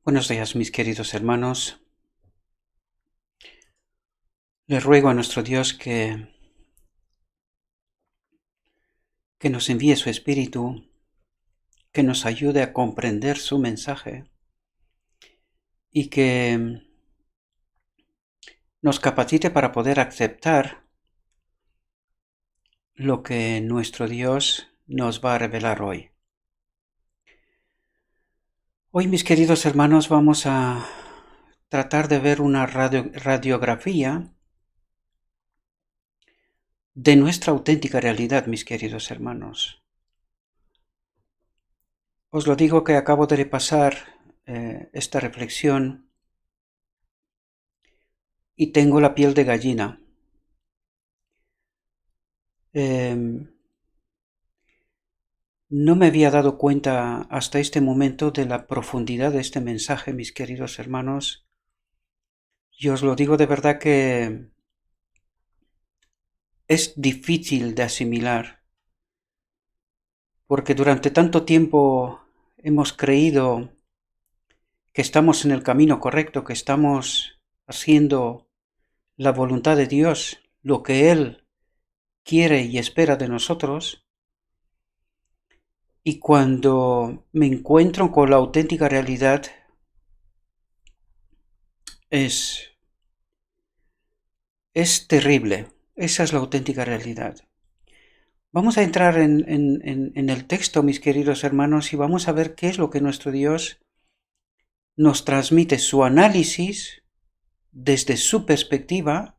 Buenos días, mis queridos hermanos. Les ruego a nuestro Dios que nos envíe su Espíritu, que nos ayude a comprender su mensaje y que nos capacite para poder aceptar lo que nuestro Dios nos va a revelar hoy. Hoy, mis queridos hermanos, vamos a tratar de ver una radiografía de nuestra auténtica realidad, mis queridos hermanos. Os lo digo que acabo de repasar esta reflexión y tengo la piel de gallina. No me había dado cuenta hasta este momento de la profundidad de este mensaje, mis queridos hermanos. Y os lo digo de verdad que es difícil de asimilar, porque durante tanto tiempo hemos creído que estamos en el camino correcto, que estamos haciendo la voluntad de Dios, lo que Él quiere y espera de nosotros. Y cuando me encuentro con la auténtica realidad, es terrible. Esa es la auténtica realidad. Vamos a entrar en el texto, mis queridos hermanos, y vamos a ver qué es lo que nuestro Dios nos transmite, su análisis desde su perspectiva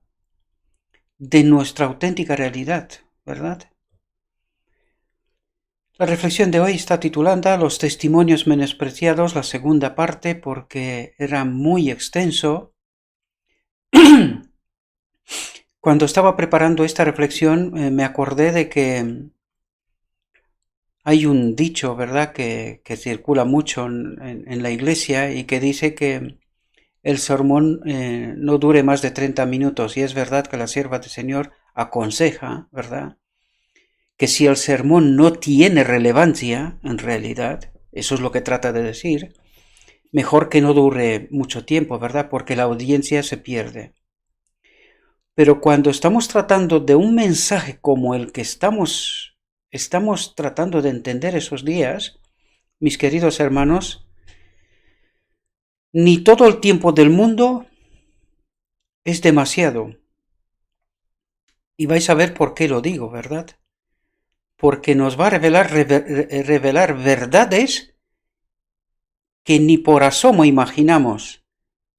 de nuestra auténtica realidad, ¿verdad? La reflexión de hoy está titulada Los testimonios menospreciados, la segunda parte, porque era muy extenso. Cuando estaba preparando esta reflexión me acordé de que hay un dicho, ¿verdad?, que circula mucho en la iglesia y que dice que el sermón no dure más de 30 minutos. Y es verdad que la sierva del Señor aconseja, ¿verdad?, que si el sermón no tiene relevancia, en realidad, eso es lo que trata de decir, mejor que no dure mucho tiempo, ¿verdad?, porque la audiencia se pierde. Pero cuando estamos tratando de un mensaje como el que estamos tratando de entender esos días, mis queridos hermanos, ni todo el tiempo del mundo es demasiado. Y vais a ver por qué lo digo, ¿verdad? Porque nos va a revelar verdades que ni por asomo imaginamos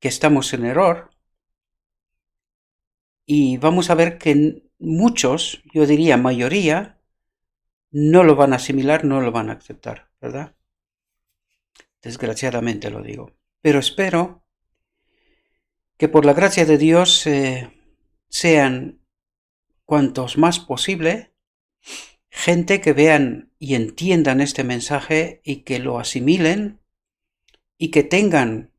que estamos en error. Y vamos a ver que muchos, yo diría mayoría, no lo van a asimilar, no lo van a aceptar, ¿verdad? Desgraciadamente lo digo. Pero espero que por la gracia de Dios sean cuantos más posible gente que vean y entiendan este mensaje y que lo asimilen y que tengan,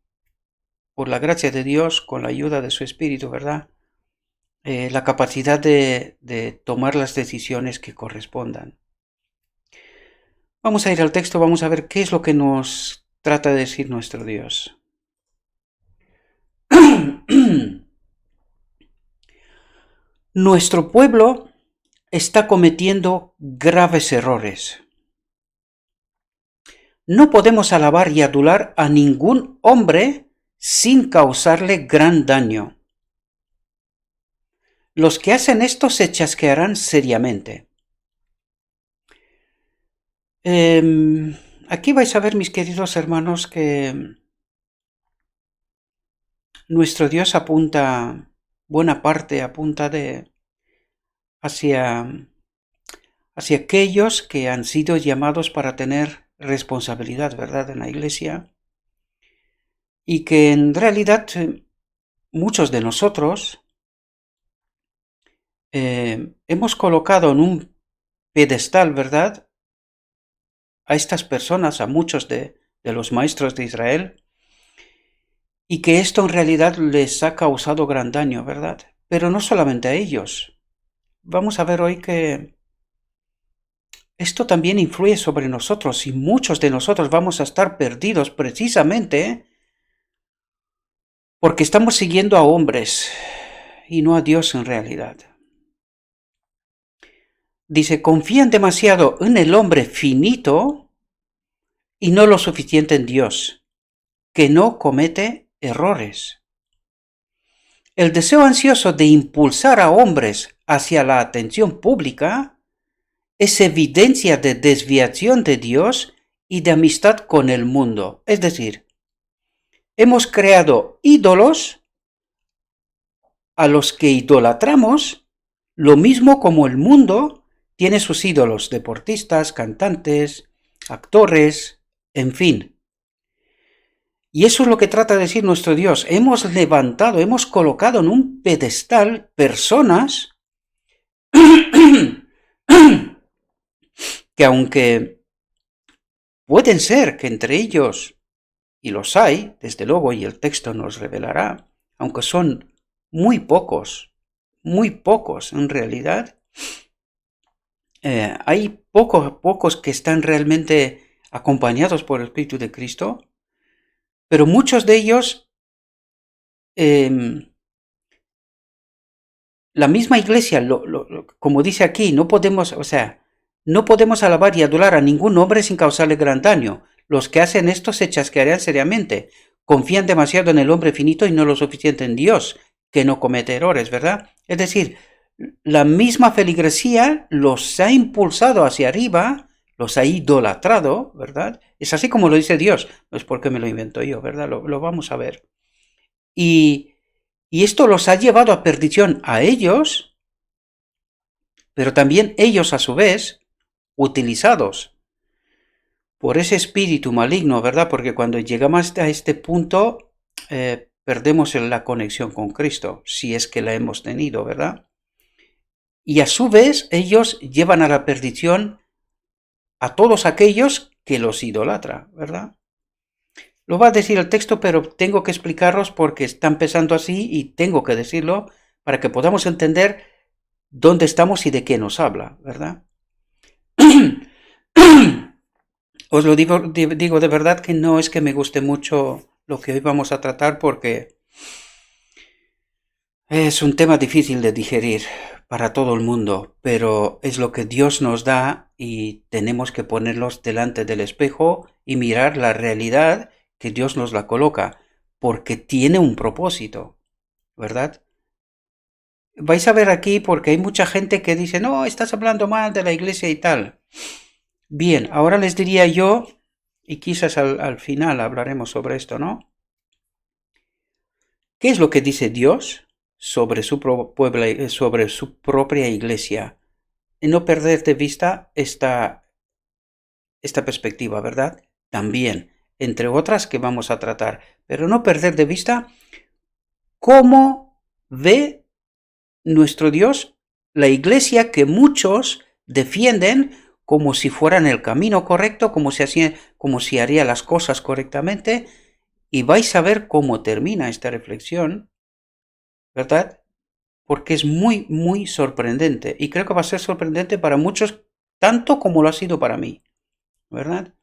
por la gracia de Dios, con la ayuda de su Espíritu, ¿verdad?, la capacidad de tomar las decisiones que correspondan. Vamos a ir al texto, vamos a ver qué es lo que nos trata de decir nuestro Dios. Nuestro pueblo está cometiendo graves errores. No podemos alabar y adular a ningún hombre sin causarle gran daño. Los que hacen esto se chasquearán seriamente. Aquí vais a ver, mis queridos hermanos, que nuestro Dios apunta, buena parte apunta hacia aquellos que han sido llamados para tener responsabilidad, ¿verdad?, en la iglesia, y que en realidad muchos de nosotros hemos colocado en un pedestal, ¿verdad?, a estas personas, a muchos de los maestros de Israel, y que esto en realidad les ha causado gran daño, ¿verdad? Pero no solamente a ellos. Vamos a ver hoy que esto también influye sobre nosotros y muchos de nosotros vamos a estar perdidos precisamente porque estamos siguiendo a hombres y no a Dios en realidad. Dice, confían demasiado en el hombre finito y no lo suficiente en Dios, que no comete errores. El deseo ansioso de impulsar a hombres hacia la atención pública es evidencia de desviación de Dios y de amistad con el mundo. Es decir, hemos creado ídolos a los que idolatramos, lo mismo como el mundo tiene sus ídolos, deportistas, cantantes, actores, en fin. Y eso es lo que trata de decir nuestro Dios. Hemos levantado, hemos colocado en un pedestal personas que aunque pueden ser que entre ellos, y los hay, desde luego, y el texto nos revelará, aunque son muy pocos en realidad, hay pocos que están realmente acompañados por el Espíritu de Cristo, pero muchos de ellos, la misma iglesia, como dice aquí, no podemos alabar y adorar a ningún hombre sin causarle gran daño. Los que hacen esto se chasquearán seriamente. Confían demasiado en el hombre finito y no lo suficiente en Dios, que no comete errores, ¿verdad? Es decir, la misma feligresía los ha impulsado hacia arriba, los ha idolatrado, ¿verdad? Es así como lo dice Dios, no es porque me lo invento yo, ¿verdad? Lo vamos a ver. Y esto los ha llevado a perdición a ellos, pero también ellos a su vez, utilizados por ese espíritu maligno, ¿verdad? Porque cuando llegamos a este punto, perdemos la conexión con Cristo, si es que la hemos tenido, ¿verdad? Y a su vez, ellos llevan a la perdición a todos aquellos que los idolatran, ¿verdad? Lo va a decir el texto, pero tengo que explicarlos porque está empezando así y tengo que decirlo para que podamos entender dónde estamos y de qué nos habla, ¿verdad? Os lo digo de verdad que no es que me guste mucho lo que hoy vamos a tratar porque es un tema difícil de digerir para todo el mundo, pero es lo que Dios nos da y tenemos que ponerlos delante del espejo y mirar la realidad que Dios nos la coloca, porque tiene un propósito, ¿verdad? Vais a ver aquí porque hay mucha gente que dice, no, estás hablando mal de la iglesia y tal. Bien, ahora les diría yo, y quizás al final hablaremos sobre esto, ¿no? ¿Qué es lo que dice Dios sobre su propia iglesia? Y no perder de vista esta perspectiva, ¿verdad? También, entre otras que vamos a tratar, pero no perder de vista cómo ve nuestro Dios la iglesia que muchos defienden como si fueran el camino correcto, como si haría las cosas correctamente, y vais a ver cómo termina esta reflexión, ¿verdad? Porque es muy, muy sorprendente, y creo que va a ser sorprendente para muchos, tanto como lo ha sido para mí, ¿verdad?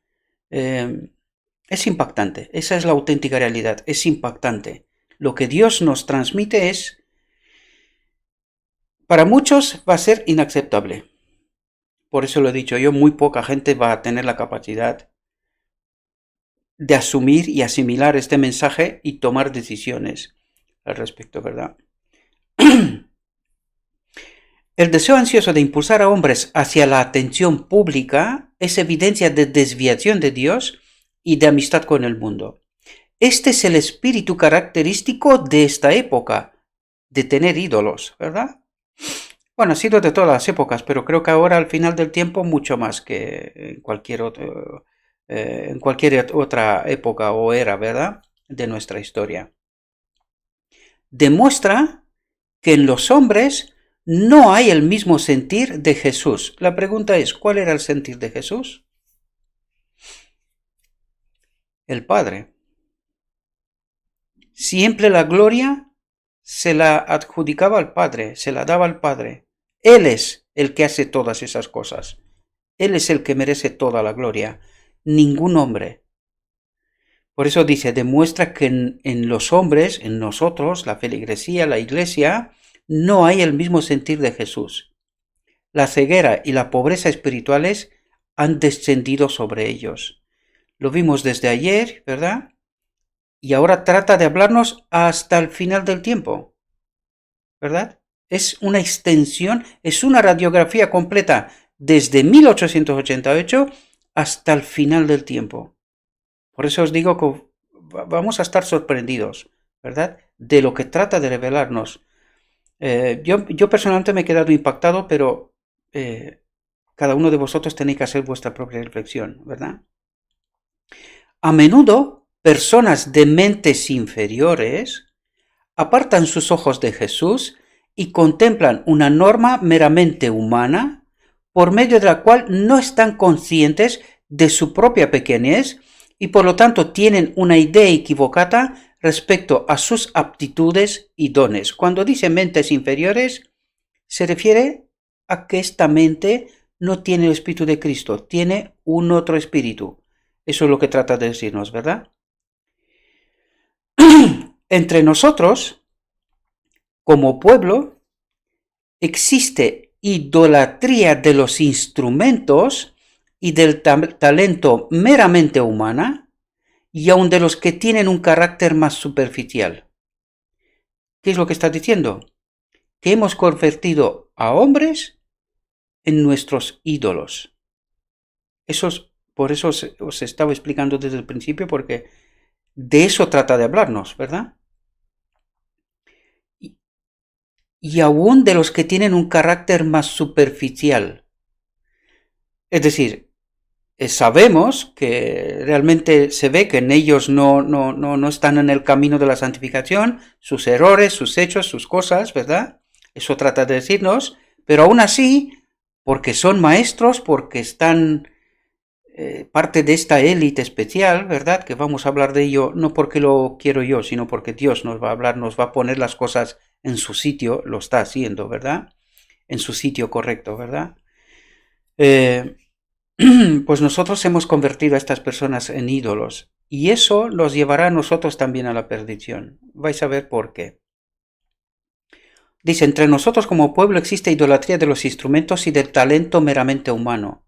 Es impactante, esa es la auténtica realidad, es impactante. Lo que Dios nos transmite para muchos va a ser inaceptable. Por eso lo he dicho yo, muy poca gente va a tener la capacidad de asumir y asimilar este mensaje y tomar decisiones al respecto, ¿verdad? El deseo ansioso de impulsar a hombres hacia la atención pública es evidencia de desviación de Dios y de amistad con el mundo. Este es el espíritu característico de esta época, de tener ídolos, ¿verdad? Bueno, ha sido de todas las épocas, pero creo que ahora al final del tiempo mucho más que en cualquier otra época o era, ¿verdad? De nuestra historia. Demuestra que en los hombres no hay el mismo sentir de Jesús. La pregunta es, ¿cuál era el sentir de Jesús? El Padre. Siempre la gloria se la adjudicaba al Padre, se la daba al Padre. Él es el que hace todas esas cosas. Él es el que merece toda la gloria, ningún hombre. Por eso dice, demuestra que en los hombres, en nosotros, la feligresía, la iglesia, no hay el mismo sentir de Jesús. La ceguera y la pobreza espirituales han descendido sobre ellos. Lo vimos desde ayer, ¿verdad? Y ahora trata de hablarnos hasta el final del tiempo, ¿verdad? Es una extensión, es una radiografía completa desde 1888 hasta el final del tiempo. Por eso os digo que vamos a estar sorprendidos, ¿verdad? De lo que trata de revelarnos. Yo personalmente me he quedado impactado, pero cada uno de vosotros tenéis que hacer vuestra propia reflexión, ¿verdad? A menudo, personas de mentes inferiores apartan sus ojos de Jesús y contemplan una norma meramente humana por medio de la cual no están conscientes de su propia pequeñez y por lo tanto tienen una idea equivocada respecto a sus aptitudes y dones. Cuando dice mentes inferiores, se refiere a que esta mente no tiene el Espíritu de Cristo, tiene un otro espíritu. Eso es lo que trata de decirnos, ¿verdad? Entre nosotros, como pueblo, existe idolatría de los instrumentos y del talento meramente humana, y aun de los que tienen un carácter más superficial. ¿Qué es lo que está diciendo? Que hemos convertido a hombres en nuestros ídolos. Por eso os estaba explicando desde el principio, porque de eso trata de hablarnos, ¿verdad? Y aún de los que tienen un carácter más superficial. Es decir, sabemos que realmente se ve que en ellos no están en el camino de la santificación, sus errores, sus hechos, sus cosas, ¿verdad? Eso trata de decirnos, pero aún así, porque son maestros, porque están parte de esta élite especial, ¿verdad? Que vamos a hablar de ello no porque lo quiero yo, sino porque Dios nos va a hablar, nos va a poner las cosas en su sitio, lo está haciendo, ¿verdad? En su sitio correcto, ¿verdad? Pues nosotros hemos convertido a estas personas en ídolos y eso los llevará a nosotros también a la perdición. Vais a ver por qué. Dice, entre nosotros como pueblo existe idolatría de los instrumentos y del talento meramente humano,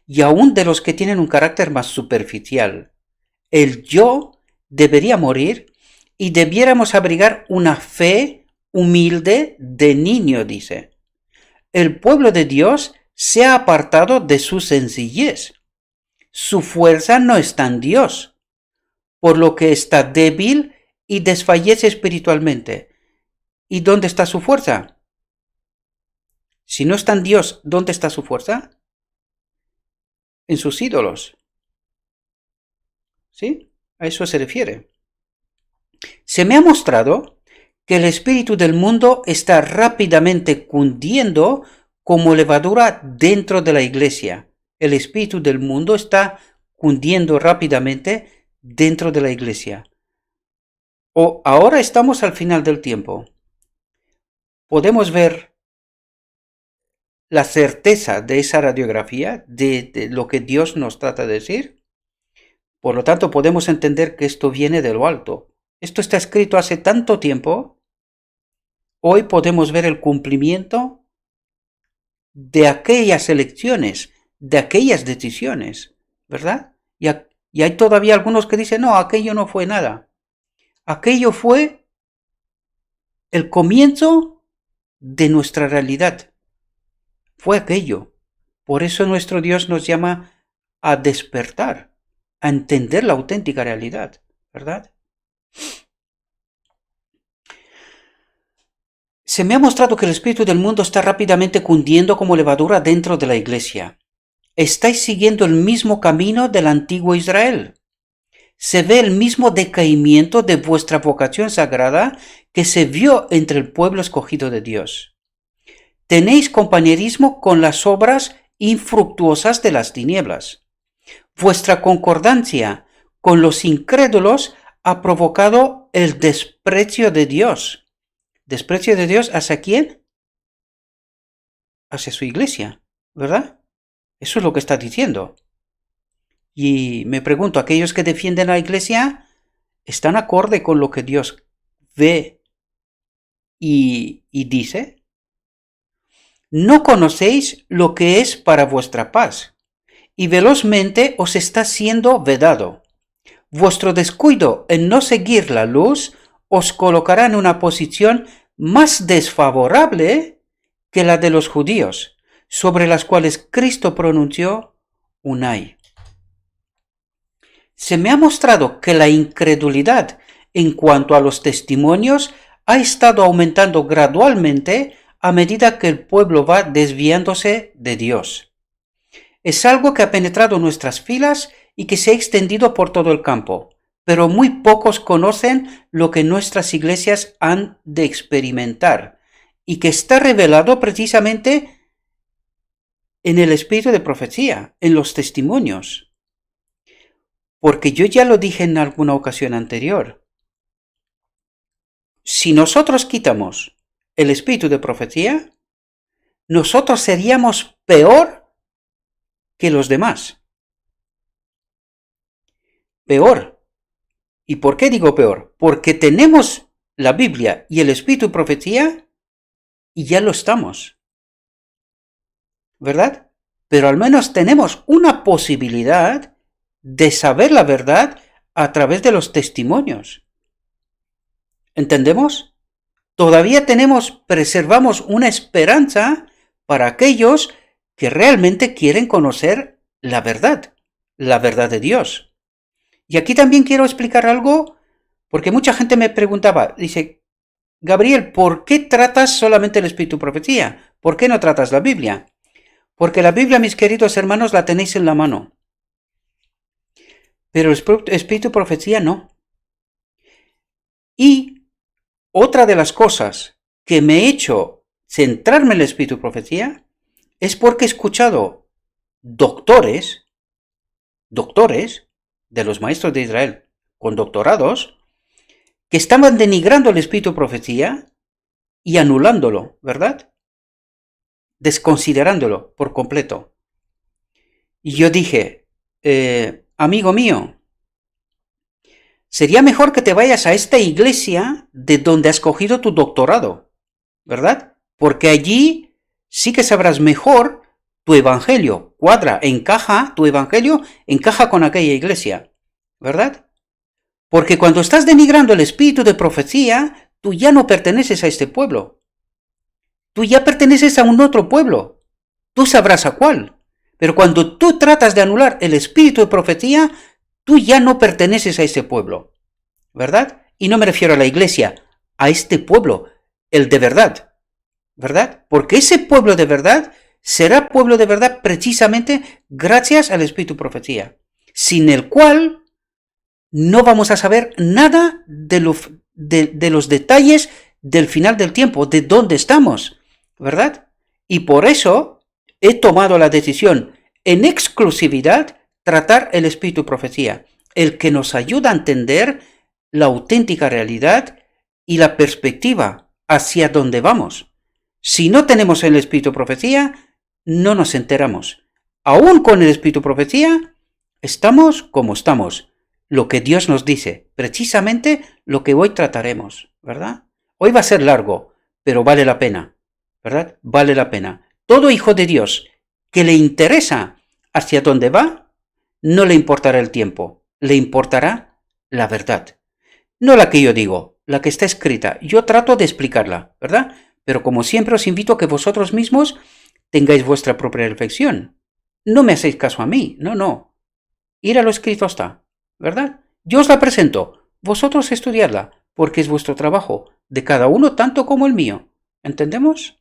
y aún de los que tienen un carácter más superficial. El yo debería morir y debiéramos abrigar una fe humilde de niño, dice. El pueblo de Dios se ha apartado de su sencillez. Su fuerza no está en Dios, por lo que está débil y desfallece espiritualmente. ¿Y dónde está su fuerza? Si no está en Dios, ¿dónde está su fuerza? En sus ídolos. ¿Sí? A eso se refiere. Se me ha mostrado que el espíritu del mundo está rápidamente cundiendo como levadura dentro de la iglesia. El espíritu del mundo está cundiendo rápidamente dentro de la iglesia. Ahora estamos al final del tiempo. Podemos ver la certeza de esa radiografía, de lo que Dios nos trata de decir. Por lo tanto, podemos entender que esto viene de lo alto. Esto está escrito hace tanto tiempo. Hoy podemos ver el cumplimiento de aquellas elecciones, de aquellas decisiones, ¿verdad? Y hay todavía algunos que dicen, no, aquello no fue nada. Aquello fue el comienzo de nuestra realidad. Fue aquello. Por eso nuestro Dios nos llama a despertar, a entender la auténtica realidad, ¿verdad? Se me ha mostrado que el espíritu del mundo está rápidamente cundiendo como levadura dentro de la iglesia. Estáis siguiendo el mismo camino del antiguo Israel. Se ve el mismo decaimiento de vuestra vocación sagrada que se vio entre el pueblo escogido de Dios. Tenéis compañerismo con las obras infructuosas de las tinieblas. Vuestra concordancia con los incrédulos ha provocado el desprecio de Dios. ¿Desprecio de Dios hacia quién? Hacia su iglesia, ¿verdad? Eso es lo que está diciendo. Y me pregunto, ¿aquellos que defienden la iglesia están acorde con lo que Dios ve y dice? No conocéis lo que es para vuestra paz, y velozmente os está siendo vedado. Vuestro descuido en no seguir la luz os colocará en una posición más desfavorable que la de los judíos, sobre las cuales Cristo pronunció un ay. Se me ha mostrado que la incredulidad en cuanto a los testimonios ha estado aumentando gradualmente a medida que el pueblo va desviándose de Dios. Es algo que ha penetrado nuestras filas y que se ha extendido por todo el campo, pero muy pocos conocen lo que nuestras iglesias han de experimentar y que está revelado precisamente en el espíritu de profecía, en los testimonios. Porque yo ya lo dije en alguna ocasión anterior. Si nosotros quitamos el espíritu de profecía, nosotros seríamos peor que los demás. Peor. ¿Y por qué digo peor? Porque tenemos la Biblia y el espíritu de profecía y ya lo estamos. ¿Verdad? Pero al menos tenemos una posibilidad de saber la verdad a través de los testimonios. ¿Entendemos? Todavía preservamos una esperanza para aquellos que realmente quieren conocer la verdad de Dios. Y aquí también quiero explicar algo, porque mucha gente me preguntaba, dice, Gabriel, ¿por qué tratas solamente el espíritu de profecía? ¿Por qué no tratas la Biblia? Porque la Biblia, mis queridos hermanos, la tenéis en la mano. Pero el espíritu de profecía no. Y otra de las cosas que me he hecho centrarme en el espíritu de profecía es porque he escuchado doctores de los maestros de Israel con doctorados que estaban denigrando el espíritu de profecía y anulándolo, ¿verdad? Desconsiderándolo por completo. Y yo dije, amigo mío, sería mejor que te vayas a esta iglesia de donde has cogido tu doctorado, ¿verdad? Porque allí sí que sabrás mejor tu evangelio, tu evangelio encaja con aquella iglesia, ¿verdad? Porque cuando estás denigrando el espíritu de profecía, tú ya no perteneces a este pueblo. Tú ya perteneces a un otro pueblo. Tú sabrás a cuál. Pero cuando tú tratas de anular el espíritu de profecía, tú ya no perteneces a este pueblo, ¿verdad? Y no me refiero a la iglesia, a este pueblo, el de verdad, ¿verdad? Porque ese pueblo de verdad será pueblo de verdad precisamente gracias al espíritu de profecía, sin el cual no vamos a saber nada de los detalles del final del tiempo, de dónde estamos, ¿verdad? Y por eso he tomado la decisión en exclusividad tratar el espíritu de profecía, el que nos ayuda a entender la auténtica realidad y la perspectiva hacia dónde vamos. Si no tenemos el espíritu de profecía, no nos enteramos. Aún con el espíritu de profecía, estamos como estamos. Lo que Dios nos dice, precisamente lo que hoy trataremos, ¿verdad? Hoy va a ser largo, pero vale la pena, ¿verdad? Vale la pena. Todo hijo de Dios que le interesa hacia dónde va, no le importará el tiempo, le importará la verdad. No la que yo digo, la que está escrita. Yo trato de explicarla, ¿verdad? Pero como siempre os invito a que vosotros mismos tengáis vuestra propia reflexión. No me hacéis caso a mí, no. Ir a lo escrito está, ¿verdad? Yo os la presento, vosotros estudiadla, porque es vuestro trabajo, de cada uno tanto como el mío. ¿Entendemos?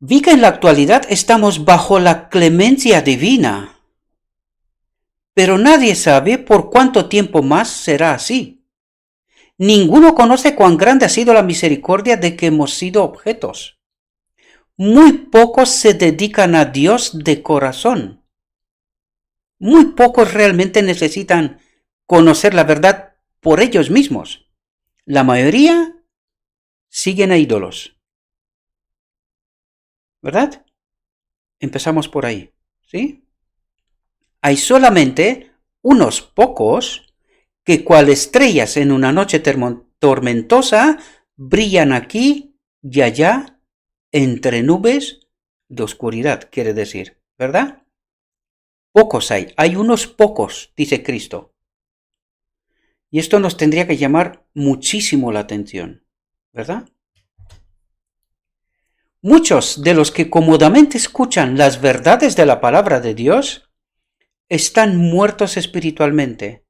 Vi que en la actualidad estamos bajo la clemencia divina, pero nadie sabe por cuánto tiempo más será así. Ninguno conoce cuán grande ha sido la misericordia de que hemos sido objetos. Muy pocos se dedican a Dios de corazón. Muy pocos realmente necesitan conocer la verdad por ellos mismos. La mayoría siguen a ídolos. ¿Verdad? Empezamos por ahí, ¿sí? hay solamente unos pocos que, cual estrellas en una noche tormentosa, brillan aquí y allá entre nubes de oscuridad, quiere decir, ¿verdad? Pocos hay unos pocos, dice Cristo. Y esto nos tendría que llamar muchísimo la atención, ¿verdad? Muchos de los que cómodamente escuchan las verdades de la palabra de Dios están muertos espiritualmente.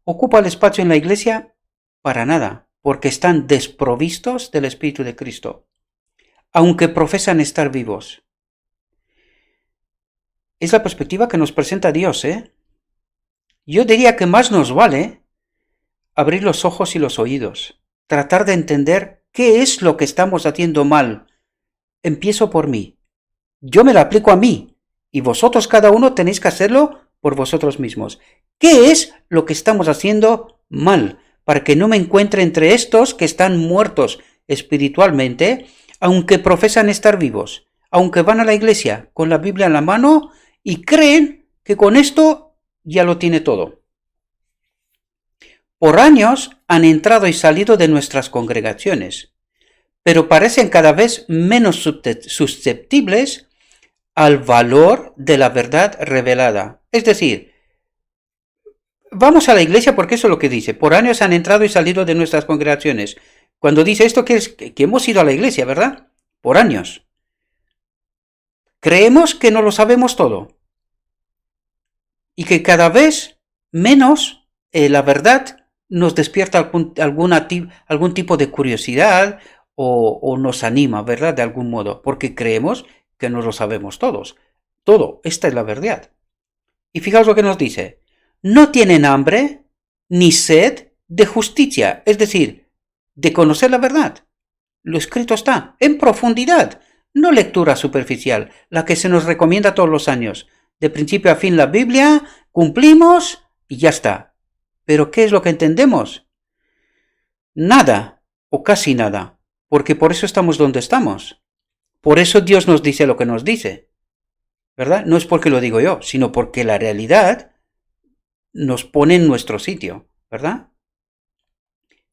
¿Ocupa el espacio en la iglesia? Para nada, porque están desprovistos del Espíritu de Cristo, aunque profesan estar vivos. Es la perspectiva que nos presenta Dios, ¿eh? Yo diría que más nos vale abrir los ojos y los oídos, tratar de entender qué es lo que estamos haciendo mal. Empiezo por mí. Yo me la aplico a mí, y vosotros cada uno tenéis que hacerlo por vosotros mismos. ¿Qué es lo que estamos haciendo mal? Para que no me encuentre entre estos que están muertos espiritualmente, aunque profesan estar vivos, aunque van a la iglesia con la Biblia en la mano y creen que con esto ya lo tiene todo. Por años han entrado y salido de nuestras congregaciones, pero parecen cada vez menos susceptibles al valor de la verdad revelada. Es decir, vamos a la iglesia porque eso es lo que dice. Por años han entrado y salido de nuestras congregaciones. Cuando dice esto, que hemos ido a la iglesia, ¿verdad? Por años. Creemos que no lo sabemos todo. Y que cada vez menos la verdad nos despierta algún tipo de curiosidad o nos anima, ¿verdad? De algún modo. Porque creemos que no lo sabemos todos. Todo, esta es la verdad. Y fijaos lo que nos dice. No tienen hambre ni sed de justicia, es decir, de conocer la verdad. Lo escrito está, en profundidad, no lectura superficial, la que se nos recomienda todos los años. De principio a fin la Biblia, cumplimos y ya está. ¿Pero qué es lo que entendemos? Nada, o casi nada, porque por eso estamos donde estamos. Por eso Dios nos dice lo que nos dice, ¿verdad? No es porque lo digo yo, sino porque la realidad nos pone en nuestro sitio, ¿verdad?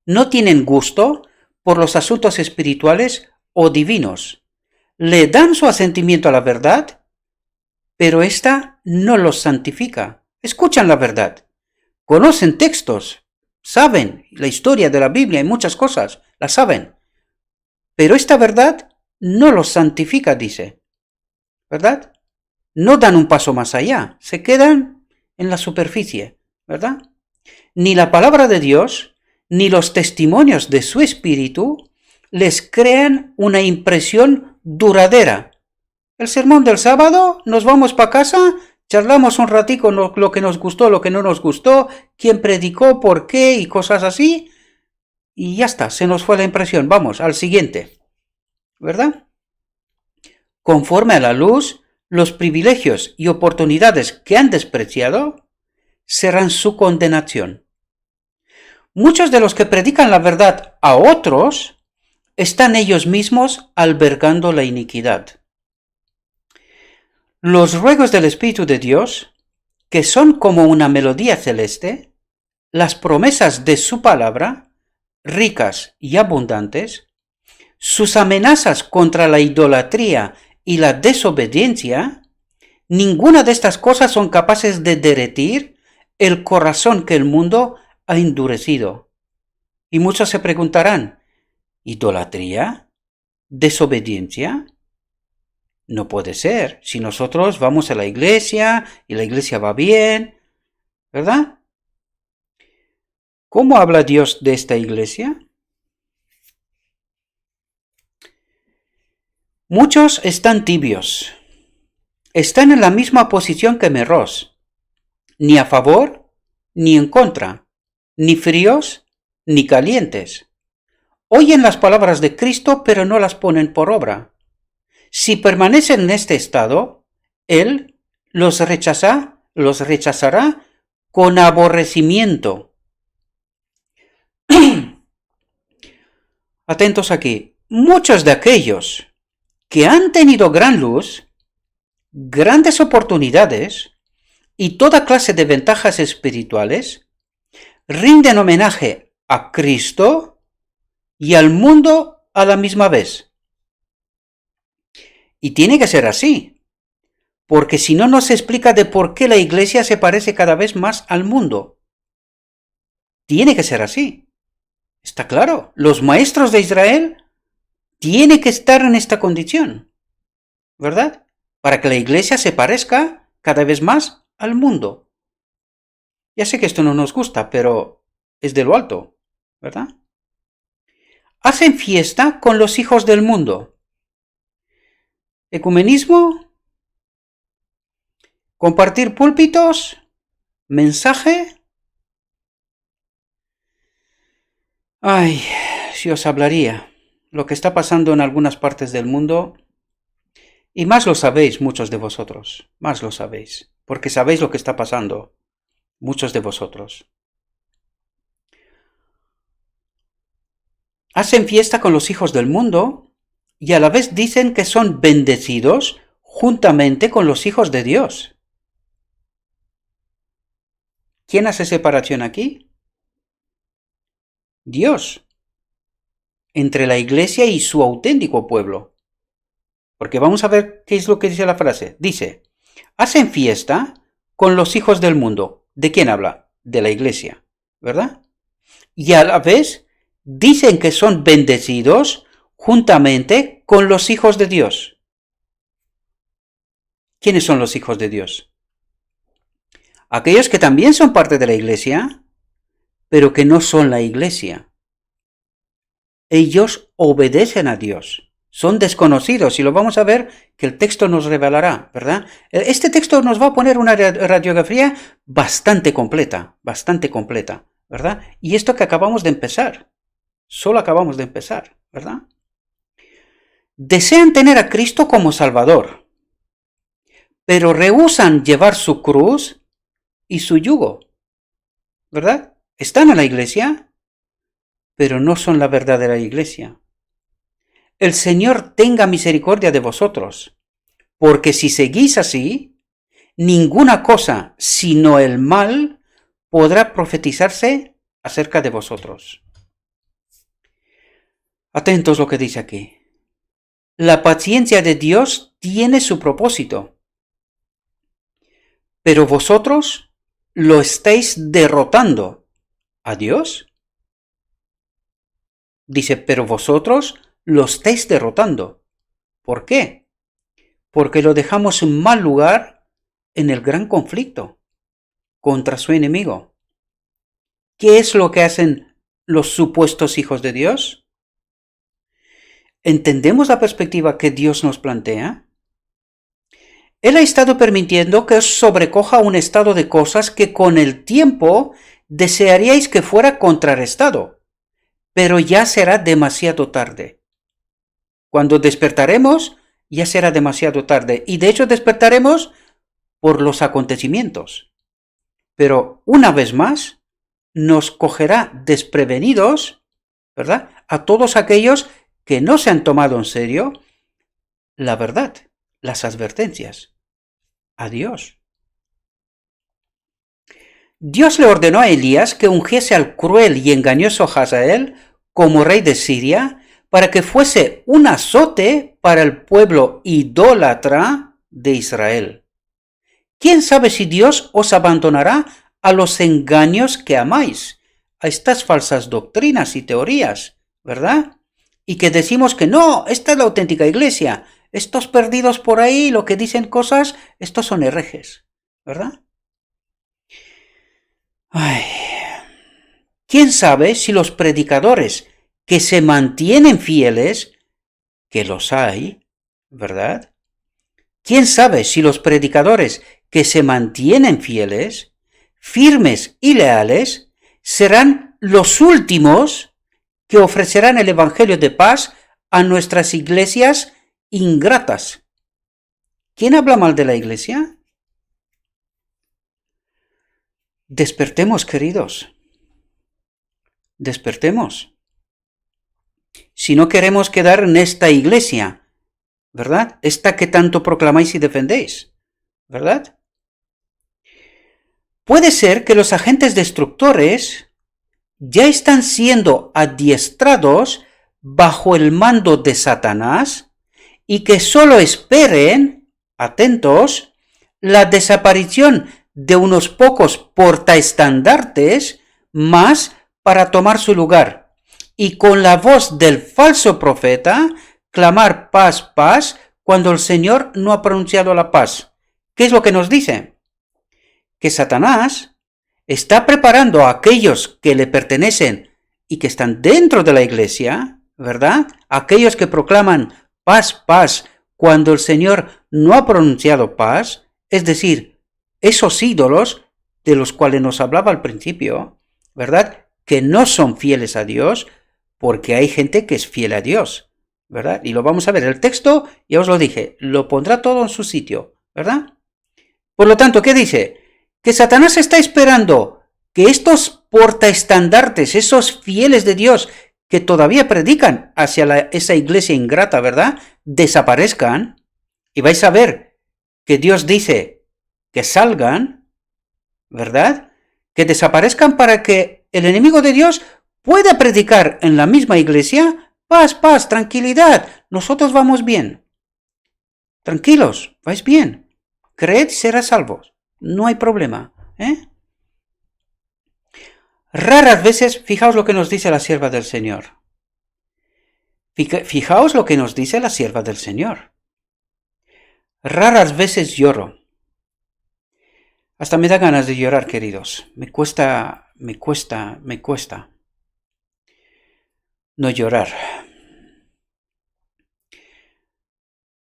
No tienen gusto por los asuntos espirituales o divinos. Le dan su asentimiento a la verdad, pero ésta no los santifica. Escuchan la verdad, conocen textos, saben la historia de la Biblia y muchas cosas, la saben. Pero esta verdad no los santifica, dice, ¿verdad? No dan un paso más allá, se quedan en la superficie, ¿verdad? Ni la palabra de Dios, ni los testimonios de su espíritu les crean una impresión duradera. El sermón del sábado, nos vamos para casa, charlamos un ratico lo que nos gustó, lo que no nos gustó, quién predicó, por qué y cosas así, y ya está, se nos fue la impresión, vamos, al siguiente, ¿verdad? Conforme a la luz, los privilegios y oportunidades que han despreciado serán su condenación. Muchos de los que predican la verdad a otros están ellos mismos albergando la iniquidad. Los ruegos del Espíritu de Dios, que son como una melodía celeste, las promesas de su palabra, ricas y abundantes, sus amenazas contra la idolatría y la desobediencia, ninguna de estas cosas son capaces de derretir el corazón que el mundo ha endurecido. Y muchos se preguntarán, ¿idolatría? ¿Desobediencia? No puede ser, si nosotros vamos a la iglesia y la iglesia va bien, ¿verdad? ¿Cómo habla Dios de esta iglesia? Muchos están tibios, están en la misma posición que Meroz, ni a favor ni en contra, ni fríos ni calientes. Oyen las palabras de Cristo, pero no las ponen por obra. Si permanecen en este estado, Él los rechazará con aborrecimiento. Atentos aquí. Muchos de aquellos que han tenido gran luz, grandes oportunidades, y toda clase de ventajas espirituales, rinden homenaje a Cristo y al mundo a la misma vez. Y tiene que ser así, porque si no, no se explica de por qué la Iglesia se parece cada vez más al mundo. Tiene que ser así. Está claro, los maestros de Israel tienen que estar en esta condición, ¿verdad? Para que la Iglesia se parezca cada vez más al mundo. Ya sé que esto no nos gusta, pero es de lo alto, ¿verdad? Hacen fiesta con los hijos del mundo. Ecumenismo, compartir púlpitos, mensaje. Ay, si os hablaría lo que está pasando en algunas partes del mundo, y más lo sabéis muchos de vosotros, más lo sabéis, porque sabéis lo que está pasando, muchos de vosotros. Hacen fiesta con los hijos del mundo y a la vez dicen que son bendecidos juntamente con los hijos de Dios. ¿Quién hace separación aquí? Dios, entre la Iglesia y su auténtico pueblo. Porque vamos a ver qué es lo que dice la frase. Dice, hacen fiesta con los hijos del mundo. ¿De quién habla? De la Iglesia, ¿verdad? Y a la vez dicen que son bendecidos juntamente con los hijos de Dios. ¿Quiénes son los hijos de Dios? Aquellos que también son parte de la Iglesia, pero que no son la Iglesia. Ellos obedecen a Dios, son desconocidos y lo vamos a ver que el texto nos revelará, ¿verdad? Este texto nos va a poner una radiografía bastante completa, ¿verdad? Y esto que acabamos de empezar, solo acabamos de empezar, ¿verdad? Desean tener a Cristo como Salvador, pero rehúsan llevar su cruz y su yugo, ¿verdad? Están en la iglesia, pero no son la verdadera iglesia. El Señor tenga misericordia de vosotros, porque si seguís así, ninguna cosa sino el mal podrá profetizarse acerca de vosotros. Atentos lo que dice aquí. La paciencia de Dios tiene su propósito, pero vosotros lo estáis derrotando. ¿A Dios? Dice, pero vosotros lo estáis derrotando. ¿Por qué? Porque lo dejamos en mal lugar en el gran conflicto contra su enemigo. ¿Qué es lo que hacen los supuestos hijos de Dios? ¿Entendemos la perspectiva que Dios nos plantea? Él ha estado permitiendo que os sobrecoja un estado de cosas que con el tiempo desearíais que fuera contrarrestado, pero ya será demasiado tarde. Cuando despertaremos, ya será demasiado tarde, y de hecho despertaremos por los acontecimientos. Pero una vez más, nos cogerá desprevenidos, ¿verdad? A todos aquellos que no se han tomado en serio la verdad, las advertencias. A Dios. Dios le ordenó a Elías que ungiese al cruel y engañoso Hazael como rey de Siria para que fuese un azote para el pueblo idólatra de Israel. ¿Quién sabe si Dios os abandonará a los engaños que amáis, a estas falsas doctrinas y teorías, ¿verdad? Y que decimos que no, esta es la auténtica iglesia. Estos perdidos por ahí, lo que dicen cosas, estos son herejes, ¿verdad? Ay. ¿Quién sabe si los predicadores que se mantienen fieles, que los hay, ¿verdad? ¿Quién sabe si los predicadores que se mantienen fieles, firmes y leales, serán los últimos que ofrecerán el Evangelio de paz a nuestras iglesias ingratas? ¿Quién habla mal de la iglesia? Despertemos, queridos. Despertemos. Si no queremos quedar en esta iglesia, ¿verdad? Esta que tanto proclamáis y defendéis, ¿verdad? Puede ser que los agentes destructores ya están siendo adiestrados bajo el mando de Satanás y que solo esperen, atentos, la desaparición de unos pocos portaestandartes más para tomar su lugar y con la voz del falso profeta clamar paz, paz, cuando el Señor no ha pronunciado la paz. ¿Qué es lo que nos dice? Que Satanás está preparando a aquellos que le pertenecen y que están dentro de la iglesia, ¿verdad? Aquellos que proclaman paz, paz, cuando el Señor no ha pronunciado paz, es decir, esos ídolos de los cuales nos hablaba al principio, ¿verdad? Que no son fieles a Dios, porque hay gente que es fiel a Dios, ¿verdad? Y lo vamos a ver. El texto, ya os lo dije, lo pondrá todo en su sitio, ¿verdad? Por lo tanto, ¿qué dice? Que Satanás está esperando que estos portaestandartes, esos fieles de Dios que todavía predican hacia esa iglesia ingrata, ¿verdad? Desaparezcan. Y vais a ver que Dios dice que salgan, ¿verdad? Que desaparezcan para que el enemigo de Dios pueda predicar en la misma iglesia paz, paz, tranquilidad. Nosotros vamos bien. Tranquilos, vais bien. Creed y serás salvos. No hay problema, ¿eh? Raras veces, fijaos lo que nos dice la sierva del Señor. Fijaos lo que nos dice la sierva del Señor. Raras veces lloro. Hasta me da ganas de llorar, queridos. Me cuesta no llorar.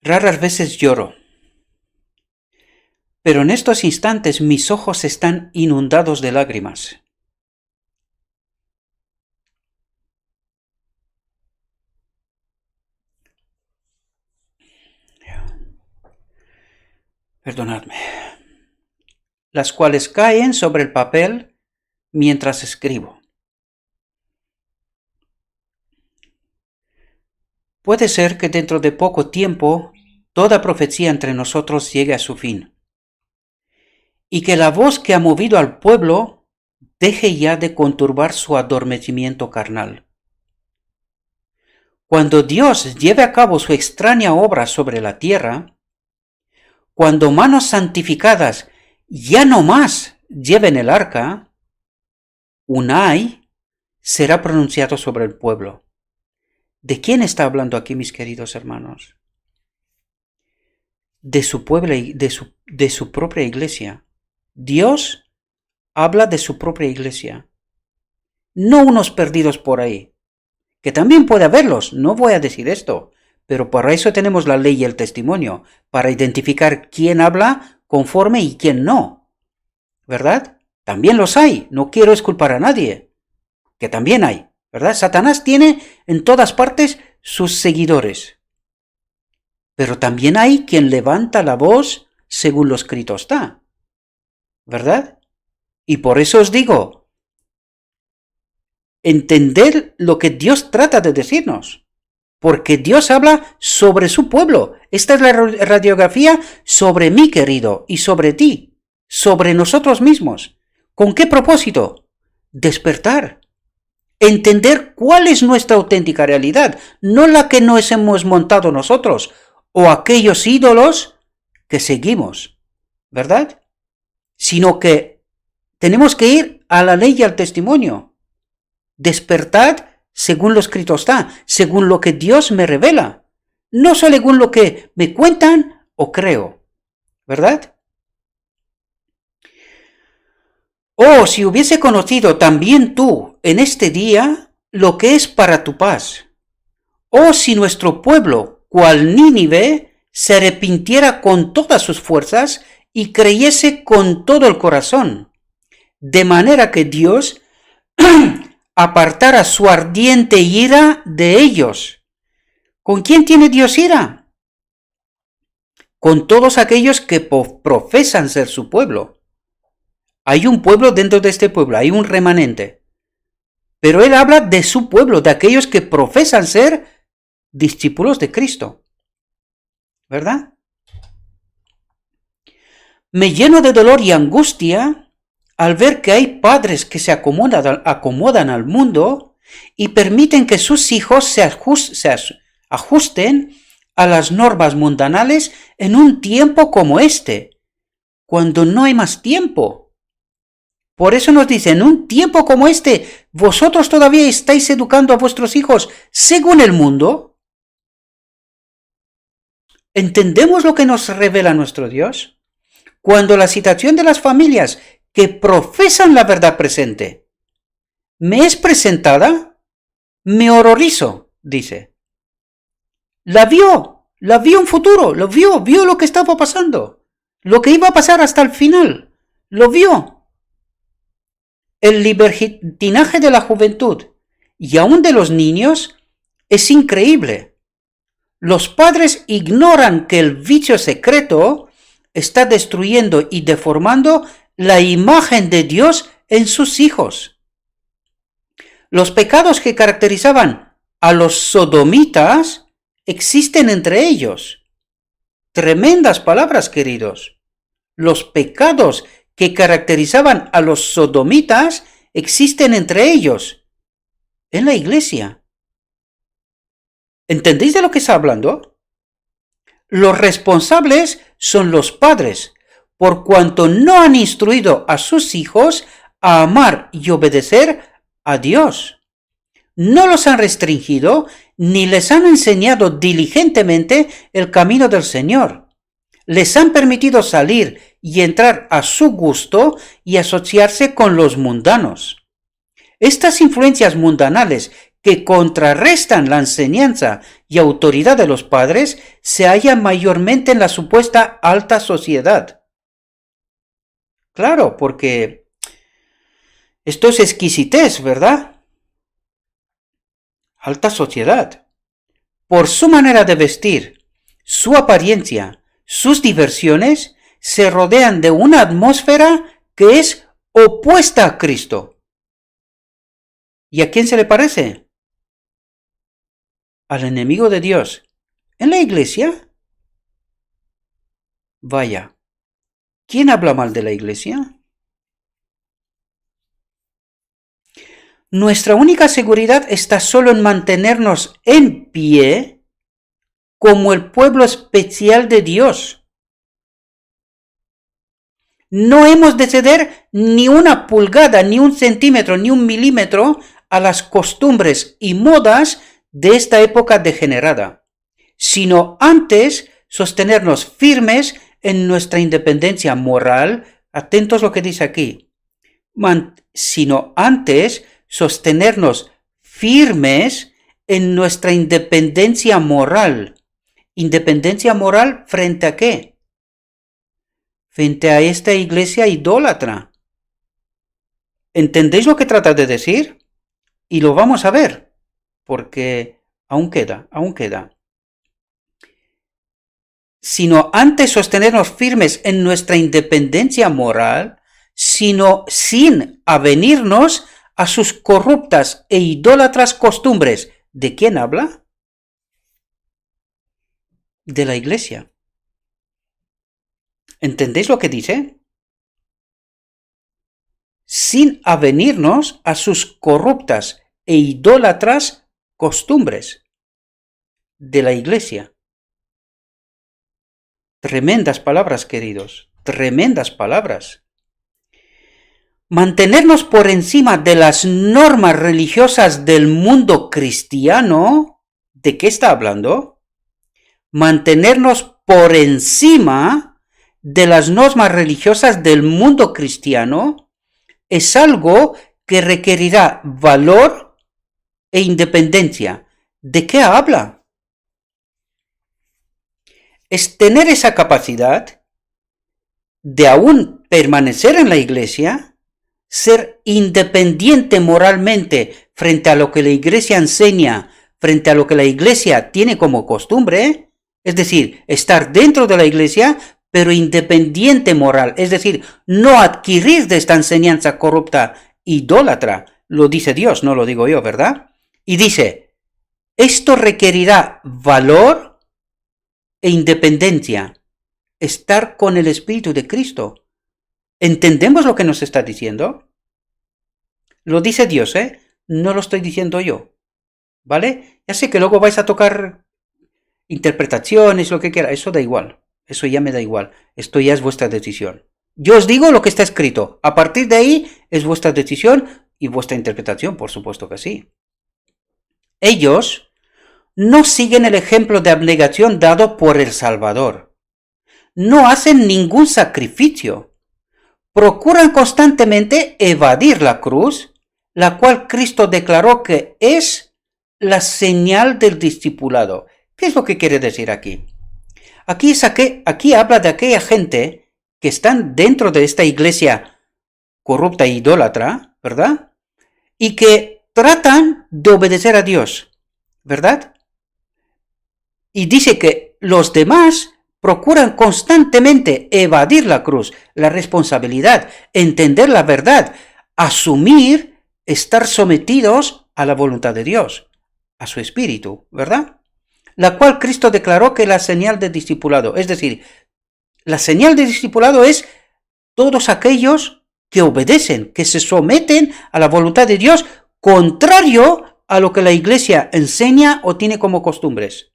Raras veces lloro. Pero en estos instantes mis ojos están inundados de lágrimas. Perdonadme. Las cuales caen sobre el papel mientras escribo. Puede ser que dentro de poco tiempo toda profecía entre nosotros llegue a su fin, y que la voz que ha movido al pueblo deje ya de conturbar su adormecimiento carnal. Cuando Dios lleve a cabo su extraña obra sobre la tierra, cuando manos santificadas ya no más lleven el arca, un ay será pronunciado sobre el pueblo. ¿De quién está hablando aquí, mis queridos hermanos? De su pueblo y de su propia iglesia. Dios habla de su propia iglesia. No unos perdidos por ahí, que también puede haberlos, no voy a decir esto, pero para eso tenemos la ley y el testimonio, para identificar quién habla conforme y quién no, ¿verdad? También los hay, no quiero exculpar a nadie, que también hay, ¿verdad? Satanás tiene en todas partes sus seguidores, pero también hay quien levanta la voz según lo escrito está, ¿verdad? Y por eso os digo, entender lo que Dios trata de decirnos, porque Dios habla sobre su pueblo. Esta es la radiografía sobre mí, querido, y sobre ti, sobre nosotros mismos. ¿Con qué propósito? Despertar. Entender cuál es nuestra auténtica realidad, no la que nos hemos montado nosotros, o aquellos ídolos que seguimos, ¿verdad? Sino que tenemos que ir a la ley y al testimonio. Despertad según lo escrito está, según lo que Dios me revela, no según lo que me cuentan o creo, ¿verdad? Oh, si hubiese conocido también tú en este día lo que es para tu paz. Oh, si nuestro pueblo, cual Nínive, se arrepintiera con todas sus fuerzas y creyese con todo el corazón, de manera que Dios apartara su ardiente ira de ellos. ¿Con quién tiene Dios ira? Con todos aquellos que profesan ser su pueblo. Hay un pueblo dentro de este pueblo, hay un remanente. Pero él habla de su pueblo, de aquellos que profesan ser discípulos de Cristo. ¿Verdad? Me lleno de dolor y angustia al ver que hay padres que se acomodan al mundo y permiten que sus hijos se ajusten a las normas mundanales en un tiempo como este, cuando no hay más tiempo. Por eso nos dice, en un tiempo como este, ¿vosotros todavía estáis educando a vuestros hijos según el mundo? ¿Entendemos lo que nos revela nuestro Dios? Cuando la situación de las familias que profesan la verdad presente me es presentada, me horrorizo, dice. La vio en futuro, vio lo que estaba pasando, lo que iba a pasar hasta el final, lo vio. El libertinaje de la juventud y aún de los niños es increíble. Los padres ignoran que el vicio secreto está destruyendo y deformando la imagen de Dios en sus hijos. Los pecados que caracterizaban a los sodomitas existen entre ellos. Tremendas palabras, queridos. Los pecados que caracterizaban a los sodomitas existen entre ellos, en la iglesia. ¿Entendéis de lo que está hablando? Los responsables son los padres, por cuanto no han instruido a sus hijos a amar y obedecer a Dios. No los han restringido ni les han enseñado diligentemente el camino del Señor. Les han permitido salir y entrar a su gusto y asociarse con los mundanos. Estas influencias mundanales que contrarrestan la enseñanza y autoridad de los padres se hallan mayormente en la supuesta alta sociedad. Claro, porque esto es exquisitez, ¿verdad? Alta sociedad. Por su manera de vestir, su apariencia, sus diversiones, se rodean de una atmósfera que es opuesta a Cristo. ¿Y a quién se le parece? Al enemigo de Dios. ¿En la iglesia? Vaya, ¿quién habla mal de la iglesia? Nuestra única seguridad está solo en mantenernos en pie como el pueblo especial de Dios. No hemos de ceder ni una pulgada, ni un centímetro, ni un milímetro a las costumbres y modas de esta época degenerada, sino antes sostenernos firmes en nuestra independencia moral. Atentos a lo que dice aquí. Sino antes sostenernos firmes en nuestra independencia moral. ¿Independencia moral frente a qué? Frente a esta iglesia idólatra. ¿Entendéis lo que trata de decir? Y lo vamos a ver, porque aún queda. Sino antes sostenernos firmes en nuestra independencia moral, sino sin avenirnos a sus corruptas e idólatras costumbres. ¿De quién habla? De la iglesia. ¿Entendéis lo que dice? Sin avenirnos a sus corruptas e idólatras costumbres de la iglesia. Tremendas palabras, queridos, tremendas palabras. Mantenernos por encima de las normas religiosas del mundo cristiano. ¿De qué está hablando? Mantenernos por encima de las normas religiosas del mundo cristiano es algo que requerirá valor e independencia. ¿De qué habla? Es tener esa capacidad de aún permanecer en la iglesia, ser independiente moralmente frente a lo que la iglesia enseña, frente a lo que la iglesia tiene como costumbre, es decir, estar dentro de la iglesia, pero independiente moral, es decir, no adquirir de esta enseñanza corrupta, idólatra, lo dice Dios, no lo digo yo, ¿verdad? Y dice, esto requerirá valor e independencia, estar con el Espíritu de Cristo. ¿Entendemos lo que nos está diciendo? Lo dice Dios, ¿eh? No lo estoy diciendo yo, ¿vale? Ya sé que luego vais a tocar interpretaciones, lo que quiera, eso da igual, eso ya me da igual, esto ya es vuestra decisión. Yo os digo lo que está escrito, a partir de ahí es vuestra decisión y vuestra interpretación, por supuesto que sí. Ellos no siguen el ejemplo de abnegación dado por el Salvador, no hacen ningún sacrificio, procuran constantemente evadir la cruz, la cual Cristo declaró que es la señal del discipulado. ¿Qué es lo que quiere decir aquí? Aquí habla de aquella gente que están dentro de esta iglesia corrupta e idólatra, ¿verdad? Y que tratan de obedecer a Dios, ¿verdad? Y dice que los demás procuran constantemente evadir la cruz, la responsabilidad, entender la verdad, asumir, estar sometidos a la voluntad de Dios, a su espíritu, ¿verdad? La cual Cristo declaró que es la señal de discipulado. Es decir, la señal de discipulado es todos aquellos que obedecen, que se someten a la voluntad de Dios, contrario a lo que la iglesia enseña o tiene como costumbres.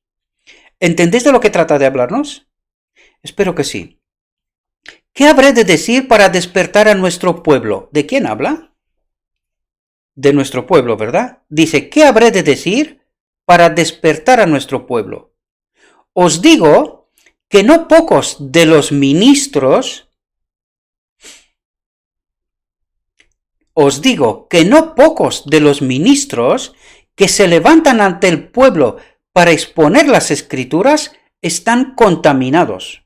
¿Entendéis de lo que trata de hablarnos? Espero que sí. ¿Qué habré de decir para despertar a nuestro pueblo? ¿De quién habla? De nuestro pueblo, ¿verdad? Dice, ¿qué habré de decir para despertar a nuestro pueblo? Os digo que no pocos de los ministros, que se levantan ante el pueblo para exponer las escrituras están contaminados.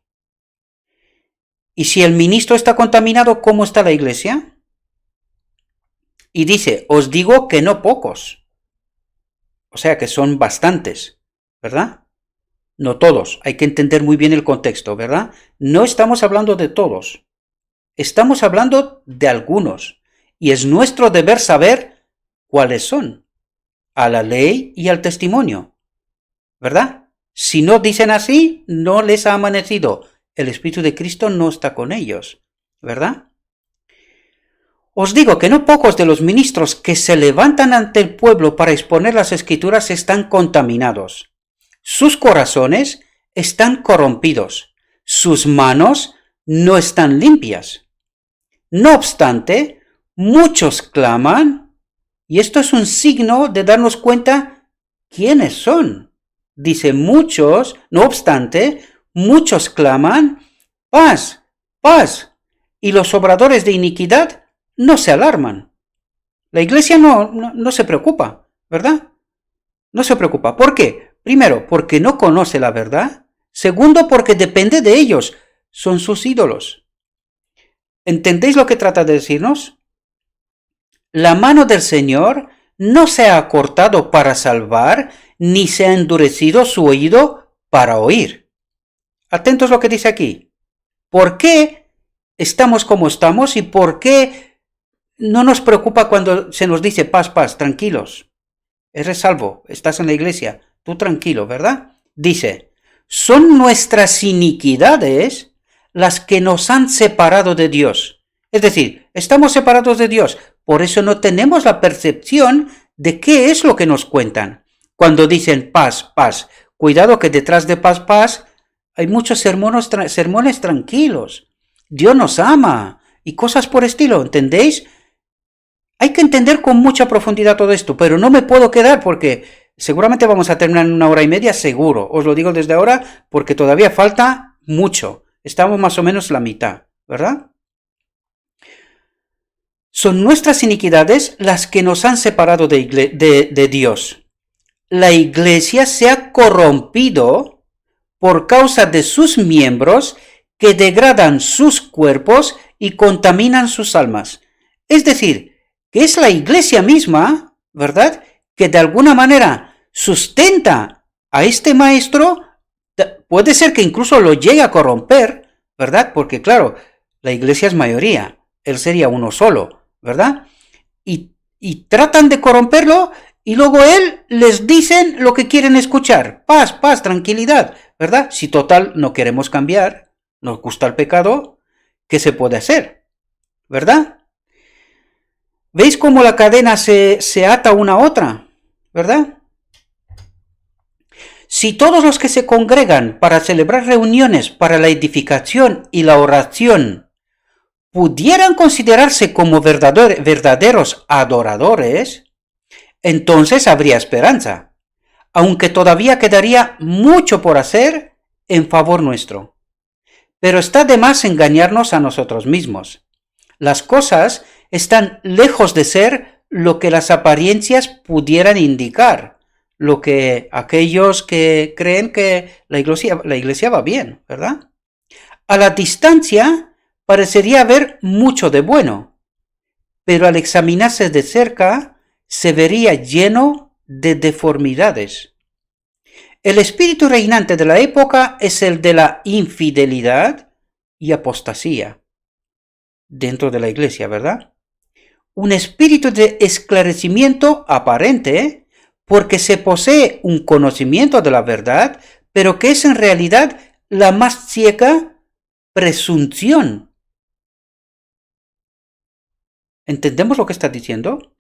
Y si el ministro está contaminado, ¿cómo está la iglesia? Y dice, os digo que no pocos. O sea que son bastantes, ¿verdad? No todos, hay que entender muy bien el contexto, ¿verdad? No estamos hablando de todos, estamos hablando de algunos. Y es nuestro deber saber cuáles son, a la ley y al testimonio, ¿verdad? Si no dicen así, no les ha amanecido. El Espíritu de Cristo no está con ellos, ¿verdad? Os digo que no pocos de los ministros que se levantan ante el pueblo para exponer las Escrituras están contaminados. Sus corazones están corrompidos. Sus manos no están limpias. No obstante, muchos claman, y esto es un signo de darnos cuenta quiénes son. Dice muchos, no obstante, muchos claman, paz, paz, y los obradores de iniquidad no se alarman. La iglesia no se preocupa, ¿verdad? No se preocupa. ¿Por qué? Primero, porque no conoce la verdad. Segundo, porque depende de ellos. Son sus ídolos. ¿Entendéis lo que trata de decirnos? La mano del Señor no se ha acortado para salvar, ni se ha endurecido su oído para oír. Atentos a lo que dice aquí. ¿Por qué estamos como estamos y por qué no nos preocupa cuando se nos dice paz, paz, tranquilos? Eres salvo, estás en la iglesia, tú tranquilo, ¿verdad? Dice, son nuestras iniquidades las que nos han separado de Dios. Es decir, estamos separados de Dios, por eso no tenemos la percepción de qué es lo que nos cuentan. Cuando dicen paz, paz, cuidado que detrás de paz, paz, hay muchos sermones tranquilos. Dios nos ama y cosas por estilo, ¿entendéis? Hay que entender con mucha profundidad todo esto, pero no me puedo quedar porque seguramente vamos a terminar en 1 hora y media, seguro. Os lo digo desde ahora porque todavía falta mucho. Estamos más o menos la mitad, ¿verdad? Son nuestras iniquidades las que nos han separado de Dios. La iglesia se ha corrompido por causa de sus miembros que degradan sus cuerpos y contaminan sus almas. Es decir, que es la iglesia misma, ¿verdad?, que de alguna manera sustenta a este maestro, puede ser que incluso lo llegue a corromper, ¿verdad? Porque claro, la iglesia es mayoría, él sería uno solo, ¿verdad? Y tratan de corromperlo y luego él les dicen lo que quieren escuchar, paz, paz, tranquilidad, ¿verdad? Si total no queremos cambiar, nos gusta el pecado, ¿qué se puede hacer? ¿verdad? ¿Veis cómo la cadena se ata una a otra? ¿Verdad? Si todos los que se congregan para celebrar reuniones para la edificación y la oración pudieran considerarse como verdaderos adoradores, entonces habría esperanza, aunque todavía quedaría mucho por hacer en favor nuestro. Pero está de más engañarnos a nosotros mismos. Las cosas están lejos de ser lo que las apariencias pudieran indicar, lo que aquellos que creen que la iglesia va bien, ¿verdad? A la distancia parecería haber mucho de bueno, pero al examinarse de cerca se vería lleno de deformidades. El espíritu reinante de la época es el de la infidelidad y apostasía dentro de la iglesia, ¿verdad? Un espíritu de esclarecimiento aparente, porque se posee un conocimiento de la verdad, pero que es en realidad la más ciega presunción. ¿Entendemos lo que está diciendo?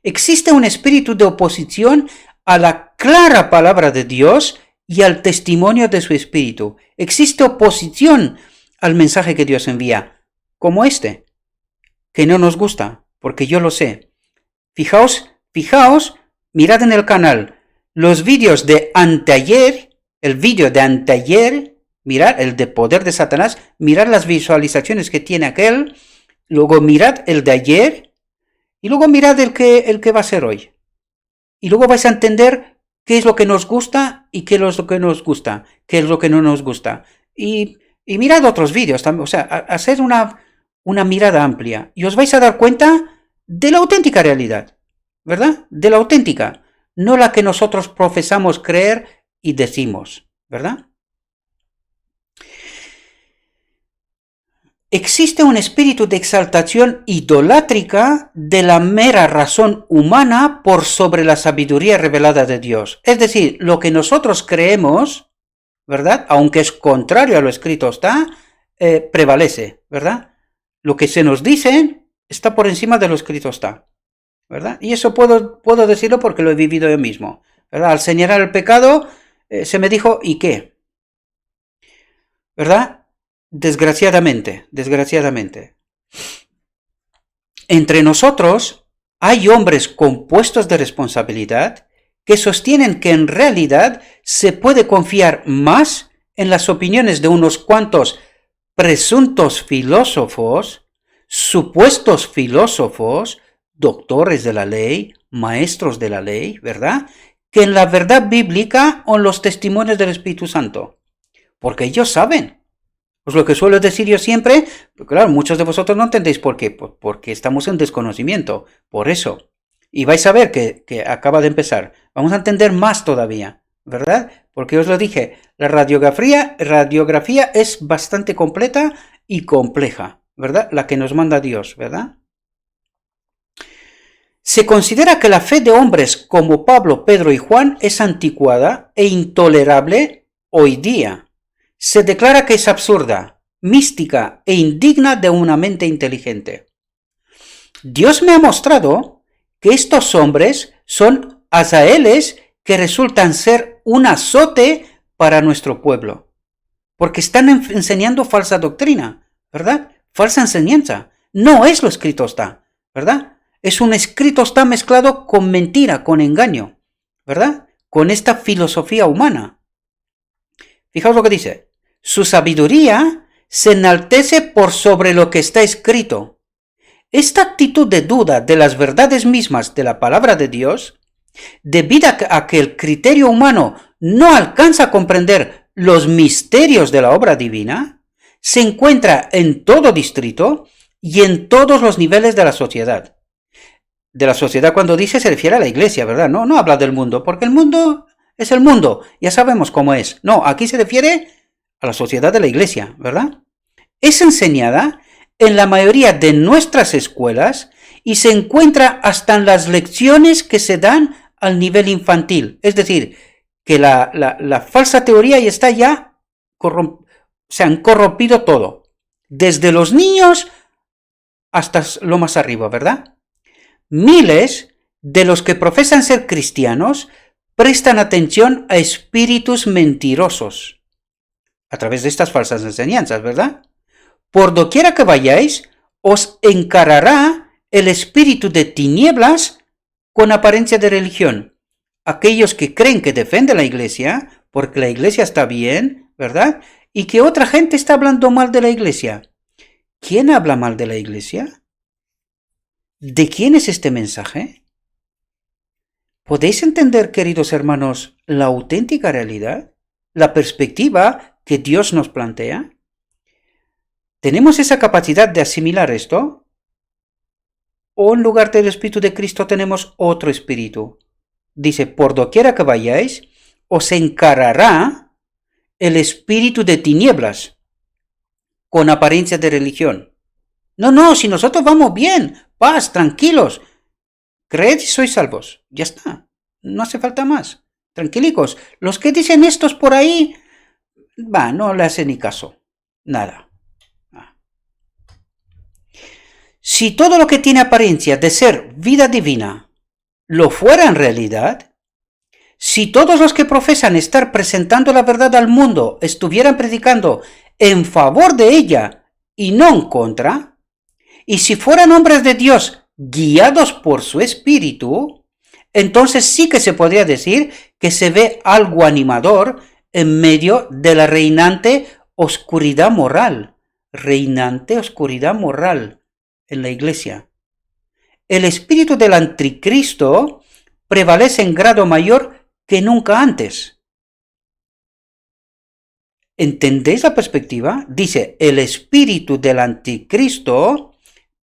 Existe un espíritu de oposición a la clara palabra de Dios y al testimonio de su espíritu. Existe oposición al mensaje que Dios envía, como este, que no nos gusta, porque yo lo sé. Fijaos, mirad en el canal los vídeos de anteayer, el vídeo de anteayer, mirad el de poder de Satanás, mirad las visualizaciones que tiene aquel, luego mirad el de ayer y luego mirad el que va a ser hoy. Y luego vais a entender qué es lo que nos gusta y qué es lo que nos gusta, qué es lo que no nos gusta. Y mirad otros vídeos también, o sea, hacer una mirada amplia y os vais a dar cuenta de la auténtica realidad, ¿verdad? De la auténtica, no la que nosotros profesamos creer y decimos, ¿verdad? Existe un espíritu de exaltación idolátrica de la mera razón humana por sobre la sabiduría revelada de Dios. Es decir, lo que nosotros creemos, ¿verdad? Aunque es contrario a lo escrito está, prevalece, ¿verdad? Lo que se nos dice está por encima de lo escrito está, ¿verdad? Y eso puedo decirlo porque lo he vivido yo mismo, ¿verdad? Al señalar el pecado, se me dijo, ¿y qué? ¿Verdad? Desgraciadamente. Entre nosotros hay hombres con puestos de responsabilidad que sostienen que en realidad se puede confiar más en las opiniones de unos cuantos presuntos filósofos, supuestos filósofos, doctores de la ley, maestros de la ley, ¿verdad? Que en la verdad bíblica o en los testimonios del Espíritu Santo. Porque ellos saben. Pues lo que suelo decir yo siempre, pues claro, muchos de vosotros no entendéis por qué, porque estamos en desconocimiento, por eso. Y vais a ver que acaba de empezar. Vamos a entender más todavía, ¿verdad? Porque os lo dije, la radiografía es bastante completa y compleja, ¿verdad? La que nos manda Dios, ¿verdad? Se considera que la fe de hombres como Pablo, Pedro y Juan es anticuada e intolerable hoy día. Se declara que es absurda, mística e indigna de una mente inteligente. Dios me ha mostrado que estos hombres son azaeles que resultan ser un azote para nuestro pueblo, porque están enseñando falsa doctrina, ¿verdad? Falsa enseñanza. No es lo escrito está, ¿verdad? Es un escrito está mezclado con mentira, con engaño, ¿verdad? Con esta filosofía humana. Fijaos lo que dice. Su sabiduría se enaltece por sobre lo que está escrito. Esta actitud de duda de las verdades mismas de la palabra de Dios, debido a que el criterio humano no alcanza a comprender los misterios de la obra divina, se encuentra en todo distrito y en todos los niveles de la sociedad. De la sociedad cuando dice se refiere a la iglesia, ¿verdad? No habla del mundo, porque el mundo es el mundo, ya sabemos cómo es. No, aquí se refiere a la sociedad de la iglesia, ¿verdad? Es enseñada en la mayoría de nuestras escuelas y se encuentra hasta en las lecciones que se dan al nivel infantil. Es decir, que la falsa teoría ya está ya, se han corrompido todo. Desde los niños hasta lo más arriba, ¿verdad? Miles de los que profesan ser cristianos prestan atención a espíritus mentirosos a través de estas falsas enseñanzas, ¿verdad? Por doquiera que vayáis, os encarará el espíritu de tinieblas con apariencia de religión. Aquellos que creen que defienden la iglesia, porque la iglesia está bien, ¿verdad? Y que otra gente está hablando mal de la iglesia. ¿Quién habla mal de la iglesia? ¿De quién es este mensaje? ¿Podéis entender, queridos hermanos, la auténtica realidad? ¿La perspectiva que Dios nos plantea? ¿Tenemos esa capacidad de asimilar esto? ¿O en lugar del Espíritu de Cristo tenemos otro espíritu? Dice, por doquiera que vayáis, os encarará el espíritu de tinieblas con apariencia de religión. No, si nosotros vamos bien, paz, tranquilos, creed y sois salvos. Ya está, no hace falta más. Tranquilicos. Los que dicen estos por ahí, no le hacen ni caso. Nada. Si todo lo que tiene apariencia de ser vida divina lo fuera en realidad, si todos los que profesan estar presentando la verdad al mundo estuvieran predicando en favor de ella y no en contra, y si fueran hombres de Dios guiados por su espíritu, entonces sí que se podría decir que se ve algo animador en medio de la reinante oscuridad moral. Reinante oscuridad moral en la iglesia. El espíritu del anticristo prevalece en grado mayor que nunca antes. ¿Entendéis la perspectiva? Dice, el espíritu del anticristo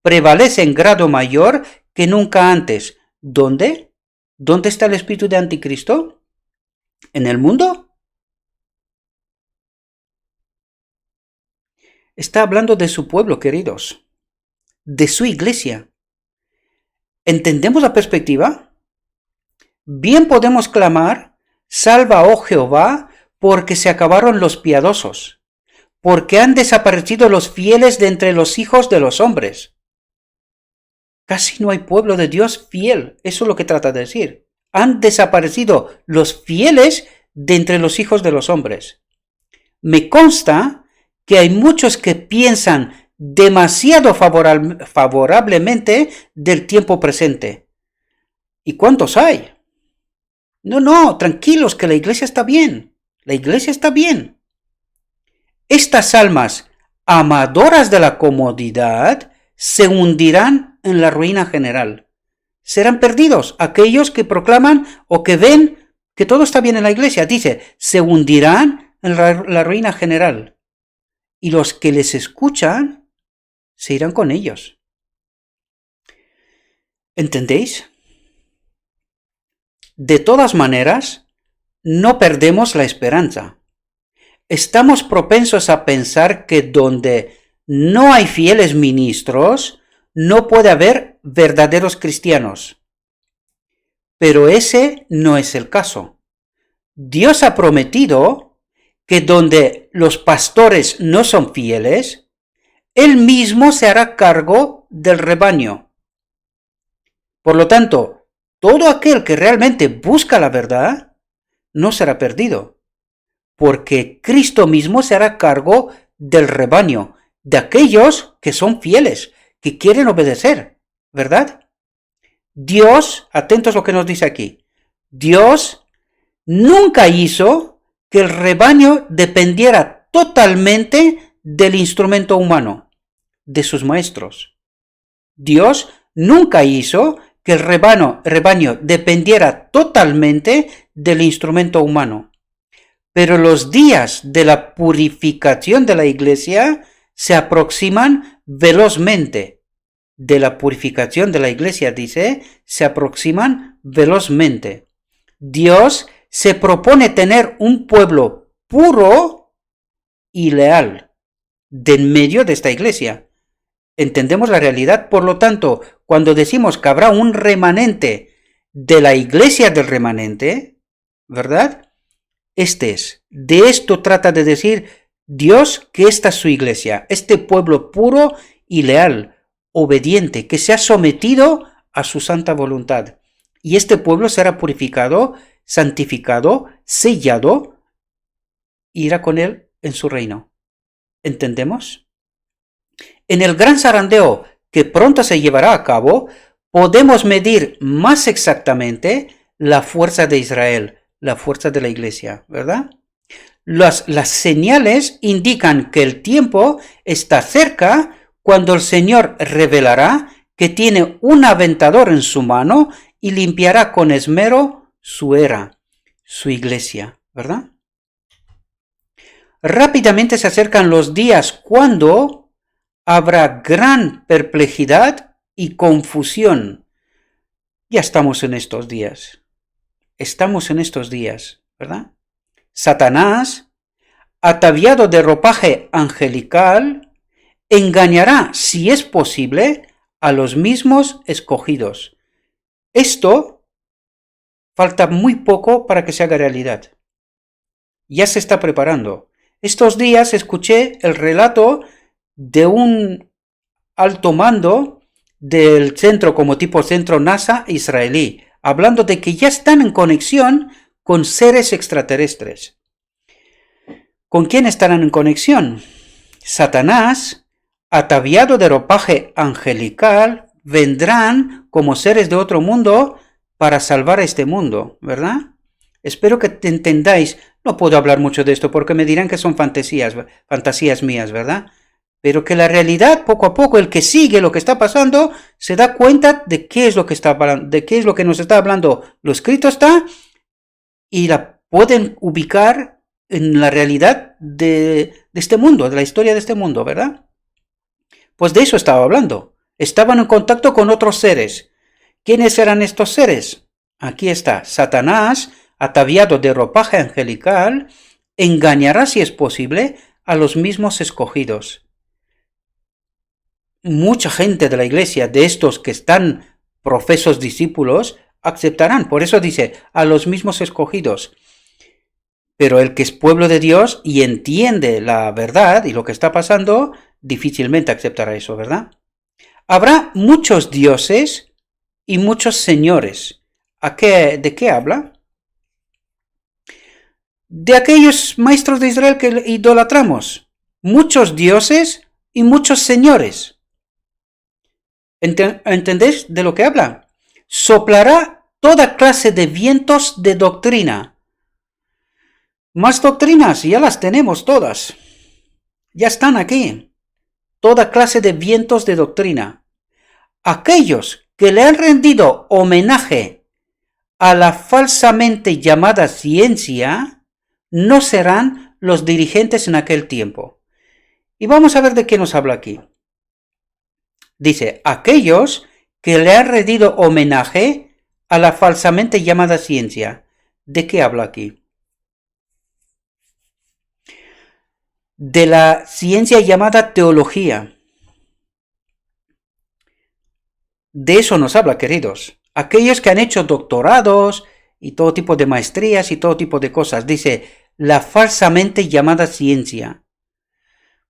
prevalece en grado mayor que nunca antes. ¿Dónde? ¿Dónde está el espíritu de anticristo? ¿En el mundo? Está hablando de su pueblo, queridos, de su iglesia. ¿Entendemos la perspectiva? Bien podemos clamar, salva, oh Jehová, porque se acabaron los piadosos, porque han desaparecido los fieles de entre los hijos de los hombres. Casi no hay pueblo de Dios fiel, eso es lo que trata de decir. Han desaparecido los fieles de entre los hijos de los hombres. Me consta que hay muchos que piensan demasiado favorablemente del tiempo presente. ¿Y cuántos hay? No, tranquilos, que la iglesia está bien. La iglesia está bien. Estas almas amadoras de la comodidad se hundirán en la ruina general. Serán perdidos aquellos que proclaman o que ven que todo está bien en la iglesia. Dice, se hundirán en la ruina general. Y los que les escuchan se irán con ellos. ¿Entendéis? De todas maneras, no perdemos la esperanza. Estamos propensos a pensar que donde no hay fieles ministros, no puede haber verdaderos cristianos. Pero ese no es el caso. Dios ha prometido que donde los pastores no son fieles, Él mismo se hará cargo del rebaño. Por lo tanto, todo aquel que realmente busca la verdad no será perdido, porque Cristo mismo se hará cargo del rebaño, de aquellos que son fieles, que quieren obedecer, ¿verdad? Dios, atentos a lo que nos dice aquí, Dios nunca hizo que el rebaño dependiera totalmente del instrumento humano, de sus maestros. Dios nunca hizo que el rebaño dependiera totalmente del instrumento humano. Pero los días de la purificación de la iglesia se aproximan velozmente. De la purificación de la iglesia, dice, se aproximan velozmente. Dios se propone tener un pueblo puro y leal de en medio de esta iglesia. Entendemos la realidad, por lo tanto, cuando decimos que habrá un remanente de la iglesia del remanente, ¿verdad? De esto trata de decir Dios, que esta es su iglesia, este pueblo puro y leal, obediente, que se ha sometido a su santa voluntad. Y este pueblo será purificado, santificado, sellado, e irá con él en su reino. ¿Entendemos? En el gran zarandeo que pronto se llevará a cabo, podemos medir más exactamente la fuerza de Israel, la fuerza de la iglesia, ¿verdad? Las señales indican que el tiempo está cerca cuando el Señor revelará que tiene un aventador en su mano y limpiará con esmero su era, su iglesia, ¿verdad? Rápidamente se acercan los días cuando habrá gran perplejidad y confusión. Ya estamos en estos días. Estamos en estos días, ¿verdad? Satanás, ataviado de ropaje angelical, engañará, si es posible, a los mismos escogidos. Esto falta muy poco para que se haga realidad. Ya se está preparando. Estos días escuché el relato de un alto mando del centro, como tipo centro NASA israelí, hablando de que ya están en conexión con seres extraterrestres. ¿Con quién estarán en conexión? Satanás, ataviado de ropaje angelical, vendrán como seres de otro mundo para salvar a este mundo, ¿verdad? Espero que entendáis. No puedo hablar mucho de esto porque me dirán que son fantasías mías, ¿verdad? Pero que la realidad, poco a poco, el que sigue lo que está pasando, se da cuenta de qué es lo que está hablando, de qué es lo que nos está hablando. Lo escrito está y la pueden ubicar en la realidad de este mundo, de la historia de este mundo, ¿verdad? Pues de eso estaba hablando. Estaban en contacto con otros seres. ¿Quiénes eran estos seres? Aquí está. Satanás, ataviado de ropaje angelical, engañará, si es posible, a los mismos escogidos. Mucha gente de la iglesia, de estos que están profesos discípulos, aceptarán. Por eso dice, a los mismos escogidos. Pero el que es pueblo de Dios y entiende la verdad y lo que está pasando, difícilmente aceptará eso, ¿verdad? Habrá muchos dioses y muchos señores. ¿De qué habla? De aquellos maestros de Israel que idolatramos. Muchos dioses y muchos señores. ¿Entendéis de lo que habla? Soplará toda clase de vientos de doctrina. Más doctrinas, ya las tenemos todas. Ya están aquí. Toda clase de vientos de doctrina. Aquellos que le han rendido homenaje a la falsamente llamada ciencia no serán los dirigentes en aquel tiempo. Y vamos a ver de qué nos habla aquí. Dice, aquellos que le han rendido homenaje a la falsamente llamada ciencia. ¿De qué habla aquí? De la ciencia llamada teología. De eso nos habla, queridos. Aquellos que han hecho doctorados y todo tipo de maestrías y todo tipo de cosas. Dice, la falsamente llamada ciencia.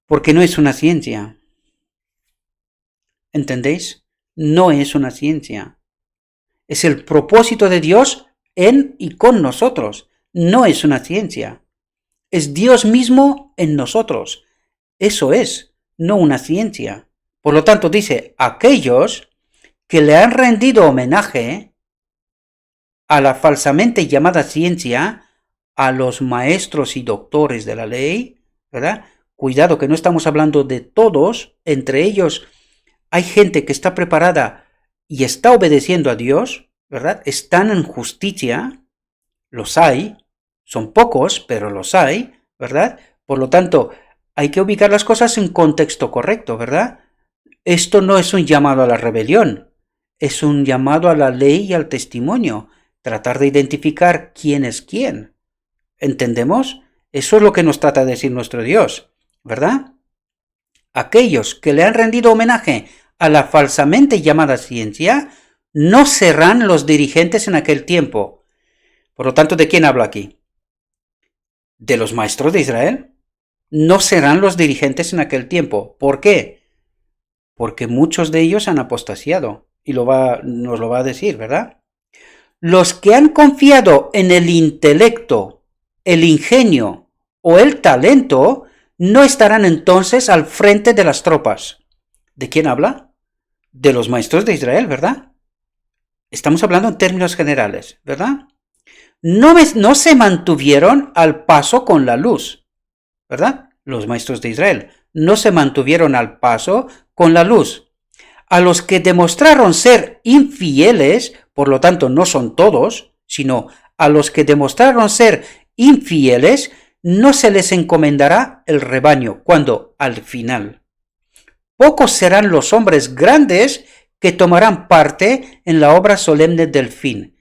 Porque no es una ciencia. ¿Entendéis? No es una ciencia. Es el propósito de Dios en y con nosotros. No es una ciencia. Es Dios mismo en nosotros. Eso es, no una ciencia. Por lo tanto, dice, aquellos que le han rendido homenaje a la falsamente llamada ciencia, a los maestros y doctores de la ley, ¿verdad? Cuidado que no estamos hablando de todos, entre ellos hay gente que está preparada y está obedeciendo a Dios, ¿verdad? Están en justicia, los hay, son pocos, pero los hay, ¿verdad? Por lo tanto, hay que ubicar las cosas en contexto correcto, ¿verdad? Esto no es un llamado a la rebelión, es un llamado a la ley y al testimonio, tratar de identificar quién es quién. ¿Entendemos? Eso es lo que nos trata de decir nuestro Dios, ¿verdad? Aquellos que le han rendido homenaje a la falsamente llamada ciencia no serán los dirigentes en aquel tiempo. Por lo tanto, ¿de quién habla aquí? ¿De los maestros de Israel? No serán los dirigentes en aquel tiempo. ¿Por qué? porque muchos de ellos han apostasiado, y nos lo va a decir, ¿verdad? Los que han confiado en el intelecto, el ingenio o el talento, no estarán entonces al frente de las tropas. ¿De quién habla? De los maestros de Israel, ¿verdad? Estamos hablando en términos generales, ¿verdad? No se mantuvieron al paso con la luz, ¿verdad? Los maestros de Israel no se mantuvieron al paso con la luz. A los que demostraron ser infieles, por lo tanto no son todos, sino a los que demostraron ser infieles, no se les encomendará el rebaño, cuando al final. Pocos serán los hombres grandes que tomarán parte en la obra solemne del fin.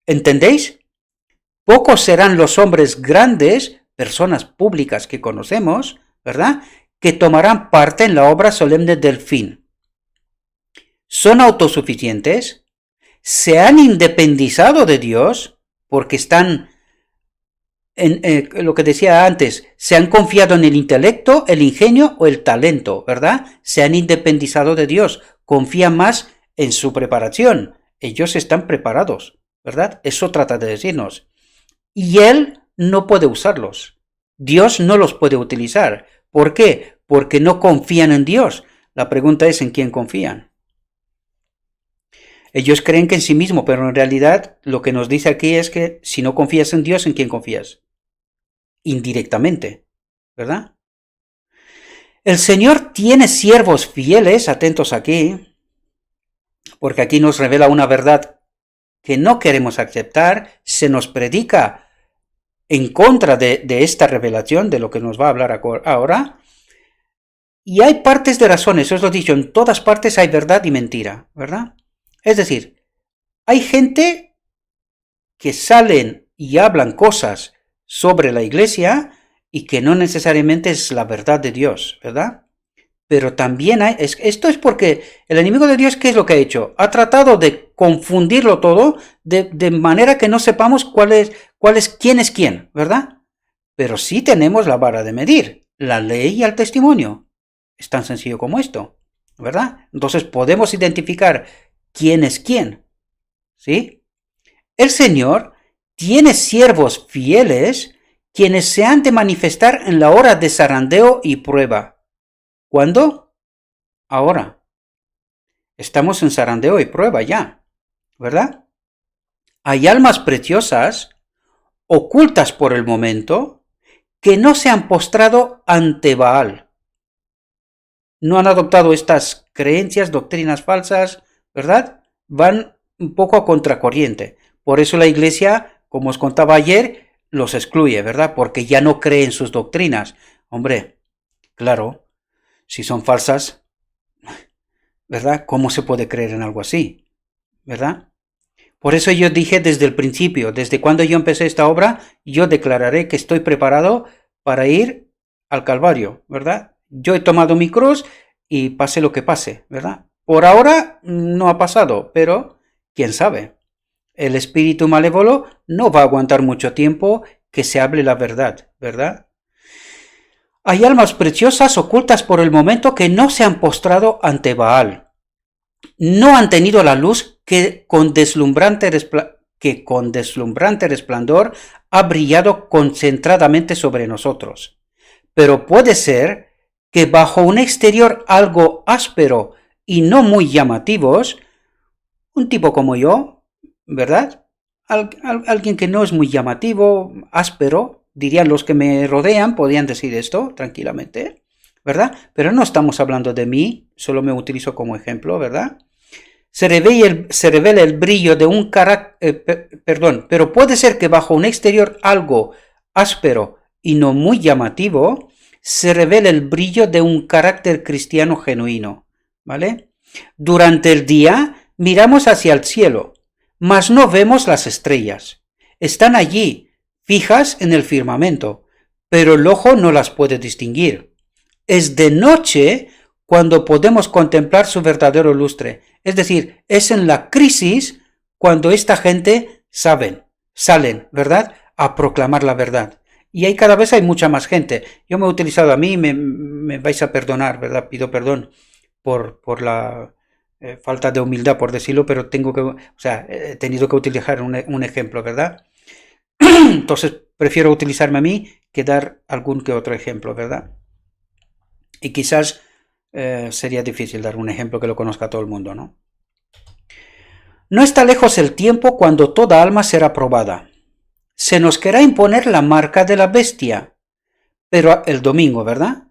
¿Entendéis? Pocos serán los hombres grandes, personas públicas que conocemos, ¿verdad?, que tomarán parte en la obra solemne del fin. Son autosuficientes, se han independizado de Dios, porque están en lo que decía antes, se han confiado en el intelecto, el ingenio o el talento, ¿verdad? Se han independizado de Dios, confían más en su preparación. Ellos están preparados, ¿verdad? Eso trata de decirnos. Y Él no puede usarlos. Dios no los puede utilizar. ¿Por qué? Porque no confían en Dios. La pregunta es ¿en quién confían? Ellos creen que en sí mismo, pero en realidad lo que nos dice aquí es que si no confías en Dios, ¿en quién confías? Indirectamente, ¿verdad? El Señor tiene siervos fieles, atentos aquí, porque aquí nos revela una verdad que no queremos aceptar, se nos predica en contra de esta revelación, de lo que nos va a hablar ahora, y hay partes de razón, eso os lo he dicho, en todas partes hay verdad y mentira, ¿verdad? Es decir, hay gente que salen y hablan cosas sobre la iglesia y que no necesariamente es la verdad de Dios, ¿verdad? Pero también esto es porque el enemigo de Dios, ¿qué es lo que ha hecho? Ha tratado de confundirlo todo de manera que no sepamos quién es quién, ¿verdad? Pero sí tenemos la vara de medir, la ley y el testimonio. Es tan sencillo como esto, ¿verdad? Entonces podemos identificar quién es quién, ¿sí? El Señor tiene siervos fieles quienes se han de manifestar en la hora de zarandeo y prueba. ¿Cuándo? Ahora. Estamos en zarandeo y prueba ya, ¿verdad? Hay almas preciosas, ocultas por el momento, que no se han postrado ante Baal. No han adoptado estas creencias, doctrinas falsas, ¿verdad? Van un poco a contracorriente. Por eso la iglesia, como os contaba ayer, los excluye, ¿verdad? Porque ya no cree en sus doctrinas. Hombre, claro, si son falsas, ¿verdad? ¿Cómo se puede creer en algo así? ¿Verdad? Por eso yo dije desde el principio, desde cuando yo empecé esta obra, yo declararé que estoy preparado para ir al Calvario, ¿verdad? Yo he tomado mi cruz y pase lo que pase, ¿verdad? Por ahora no ha pasado, pero quién sabe. El espíritu malévolo no va a aguantar mucho tiempo que se hable la verdad, ¿verdad? Hay almas preciosas ocultas por el momento que no se han postrado ante Baal. No han tenido la luz que con deslumbrante resplandor ha brillado concentradamente sobre nosotros. Pero puede ser que bajo un exterior algo áspero y no muy llamativos, un tipo como yo, ¿verdad? Alguien que no es muy llamativo, áspero, dirían los que me rodean, podrían decir esto tranquilamente, ¿verdad? Pero no estamos hablando de mí, solo me utilizo como ejemplo, ¿verdad? Se revela el brillo de un carácter, pero puede ser que bajo un exterior algo áspero y no muy llamativo, se revela el brillo de un carácter cristiano genuino, ¿vale? Durante el día miramos hacia el cielo, mas no vemos las estrellas. Están allí, fijas en el firmamento, pero el ojo no las puede distinguir. Es de noche cuando podemos contemplar su verdadero lustre. Es decir, es en la crisis cuando esta gente salen, ¿verdad?, a proclamar la verdad. Y ahí cada vez hay mucha más gente. Yo me he utilizado a mí, me vais a perdonar, ¿verdad? Pido perdón. por la falta de humildad, por decirlo, pero he tenido que utilizar un ejemplo, ¿verdad? Entonces prefiero utilizarme a mí que dar algún que otro ejemplo, ¿verdad? Y quizás sería difícil dar un ejemplo que lo conozca todo el mundo, ¿no? No está lejos el tiempo cuando toda alma será probada. Se nos querrá imponer la marca de la bestia, pero el domingo, ¿verdad?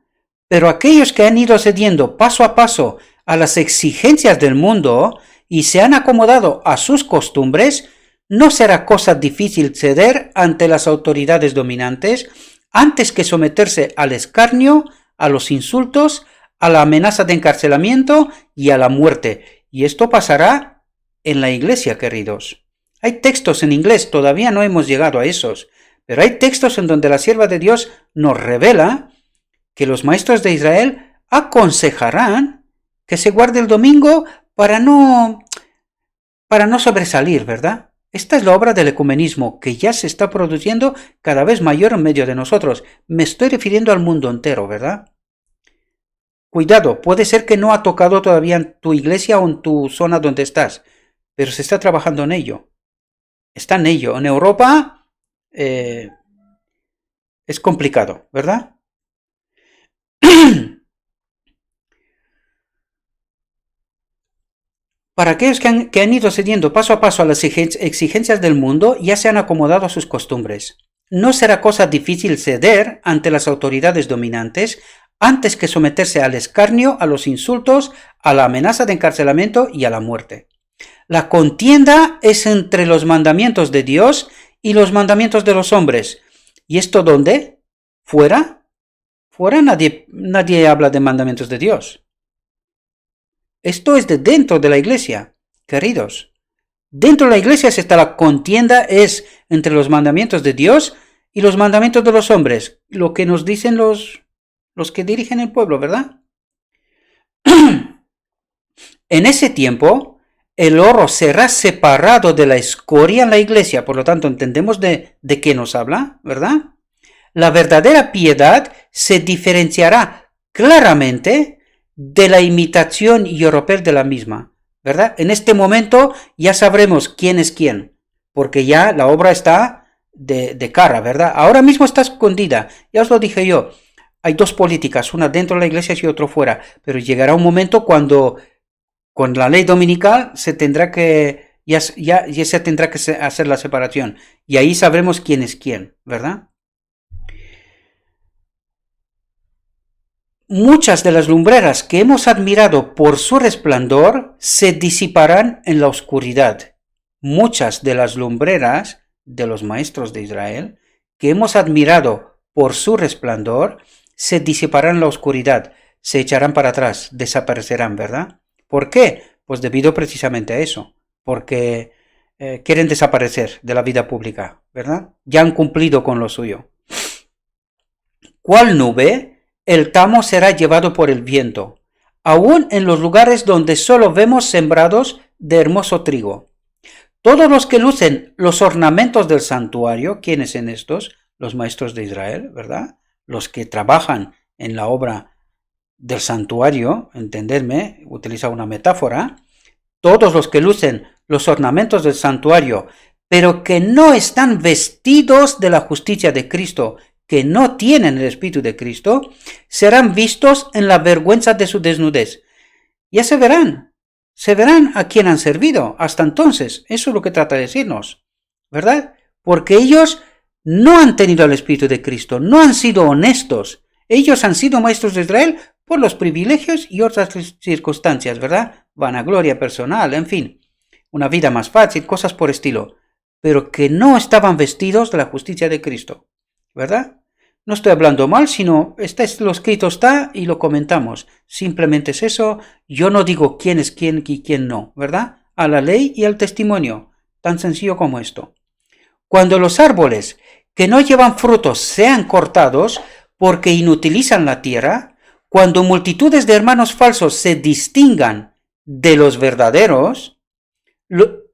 Pero aquellos que han ido cediendo paso a paso a las exigencias del mundo y se han acomodado a sus costumbres, no será cosa difícil ceder ante las autoridades dominantes antes que someterse al escarnio, a los insultos, a la amenaza de encarcelamiento y a la muerte. Y esto pasará en la iglesia, queridos. Hay textos en inglés, todavía no hemos llegado a esos, pero hay textos en donde la sierva de Dios nos revela que los maestros de Israel aconsejarán que se guarde el domingo para no sobresalir, ¿verdad? Esta es la obra del ecumenismo que ya se está produciendo cada vez mayor en medio de nosotros. Me estoy refiriendo al mundo entero, ¿verdad? Cuidado, puede ser que no ha tocado todavía en tu iglesia o en tu zona donde estás, pero se está trabajando en ello. Está en ello. En Europa es complicado, ¿verdad? Para aquellos que han ido cediendo paso a paso a las exigencias del mundo, ya se han acomodado a sus costumbres. No será cosa difícil ceder ante las autoridades dominantes antes que someterse al escarnio, a los insultos, a la amenaza de encarcelamiento y a la muerte. La contienda es entre los mandamientos de Dios y los mandamientos de los hombres. ¿Y esto dónde? ¿Fuera? Fuera nadie habla de mandamientos de Dios. Esto es de dentro de la iglesia, queridos. Dentro de la iglesia está la contienda, es entre los mandamientos de Dios y los mandamientos de los hombres, lo que nos dicen los que dirigen el pueblo, ¿verdad? En ese tiempo, el oro será separado de la escoria en la iglesia, por lo tanto entendemos de qué nos habla, ¿verdad? La verdadera piedad se diferenciará claramente de la imitación y oropel de la misma, ¿verdad? En este momento ya sabremos quién es quién, porque ya la obra está de cara, ¿verdad? Ahora mismo está escondida, ya os lo dije yo, hay dos políticas, una dentro de la iglesia y otra fuera, pero llegará un momento cuando con la ley dominical se tendrá que, ya se tendrá que hacer la separación, y ahí sabremos quién es quién, ¿verdad? Muchas de las lumbreras que hemos admirado por su resplandor se disiparán en la oscuridad. Muchas de las lumbreras de los maestros de Israel que hemos admirado por su resplandor se disiparán en la oscuridad, se echarán para atrás, desaparecerán, ¿verdad? ¿Por qué? Pues debido precisamente a eso, porque quieren desaparecer de la vida pública, ¿verdad? Ya han cumplido con lo suyo. ¿Cuál nube? El tamo será llevado por el viento, aún en los lugares donde solo vemos sembrados de hermoso trigo. Todos los que lucen los ornamentos del santuario, ¿quiénes son estos? Los maestros de Israel, ¿verdad? Los que trabajan en la obra del santuario, entendedme, utiliza una metáfora. Todos los que lucen los ornamentos del santuario, pero que no están vestidos de la justicia de Cristo, que no tienen el Espíritu de Cristo, serán vistos en la vergüenza de su desnudez. Ya se verán a quién han servido hasta entonces. Eso es lo que trata de decirnos, ¿verdad? Porque ellos no han tenido el Espíritu de Cristo, no han sido honestos. Ellos han sido maestros de Israel por los privilegios y otras circunstancias, ¿verdad? Vanagloria personal, en fin, una vida más fácil, cosas por estilo, pero que no estaban vestidos de la justicia de Cristo, ¿verdad? No estoy hablando mal, sino lo escrito está y lo comentamos. Simplemente es eso. Yo no digo quién es quién y quién no, ¿verdad? A la ley y al testimonio. Tan sencillo como esto. Cuando los árboles que no llevan frutos sean cortados porque inutilizan la tierra, cuando multitudes de hermanos falsos se distingan de los verdaderos,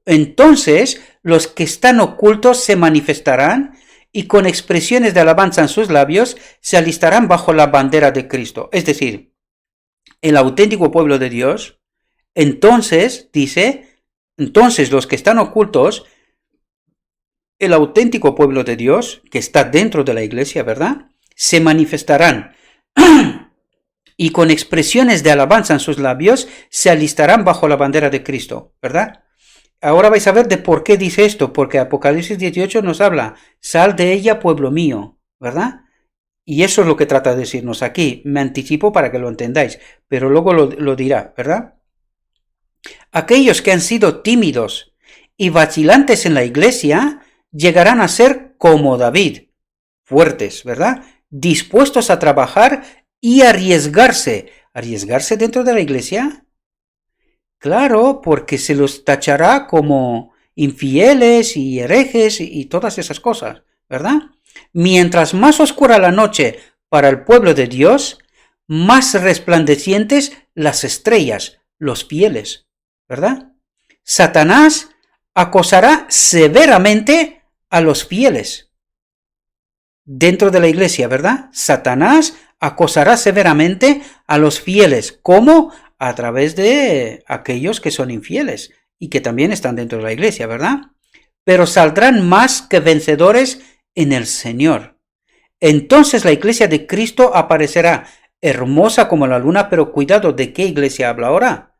entonces los que están ocultos se manifestarán y con expresiones de alabanza en sus labios se alistarán bajo la bandera de Cristo. Es decir, el auténtico pueblo de Dios, entonces, dice, entonces los que están ocultos, el auténtico pueblo de Dios, que está dentro de la iglesia, ¿verdad? Se manifestarán y con expresiones de alabanza en sus labios se alistarán bajo la bandera de Cristo, ¿verdad? Ahora vais a ver de por qué dice esto, porque Apocalipsis 18 nos habla, sal de ella, pueblo mío, ¿verdad? Y eso es lo que trata de decirnos aquí. Me anticipo para que lo entendáis, pero luego lo dirá, ¿verdad? Aquellos que han sido tímidos y vacilantes en la iglesia llegarán a ser como David, fuertes, ¿verdad? Dispuestos a trabajar y arriesgarse. ¿Arriesgarse dentro de la iglesia? Claro, porque se los tachará como infieles y herejes y todas esas cosas, ¿verdad? Mientras más oscura la noche para el pueblo de Dios, más resplandecientes las estrellas, los fieles, ¿verdad? Satanás acosará severamente a los fieles dentro de la iglesia, ¿verdad? Satanás acosará severamente a los fieles. ¿Cómo? A través de aquellos que son infieles y que también están dentro de la iglesia, ¿verdad? Pero saldrán más que vencedores en el Señor. Entonces la iglesia de Cristo aparecerá hermosa como la luna, pero cuidado, ¿de qué iglesia habla ahora?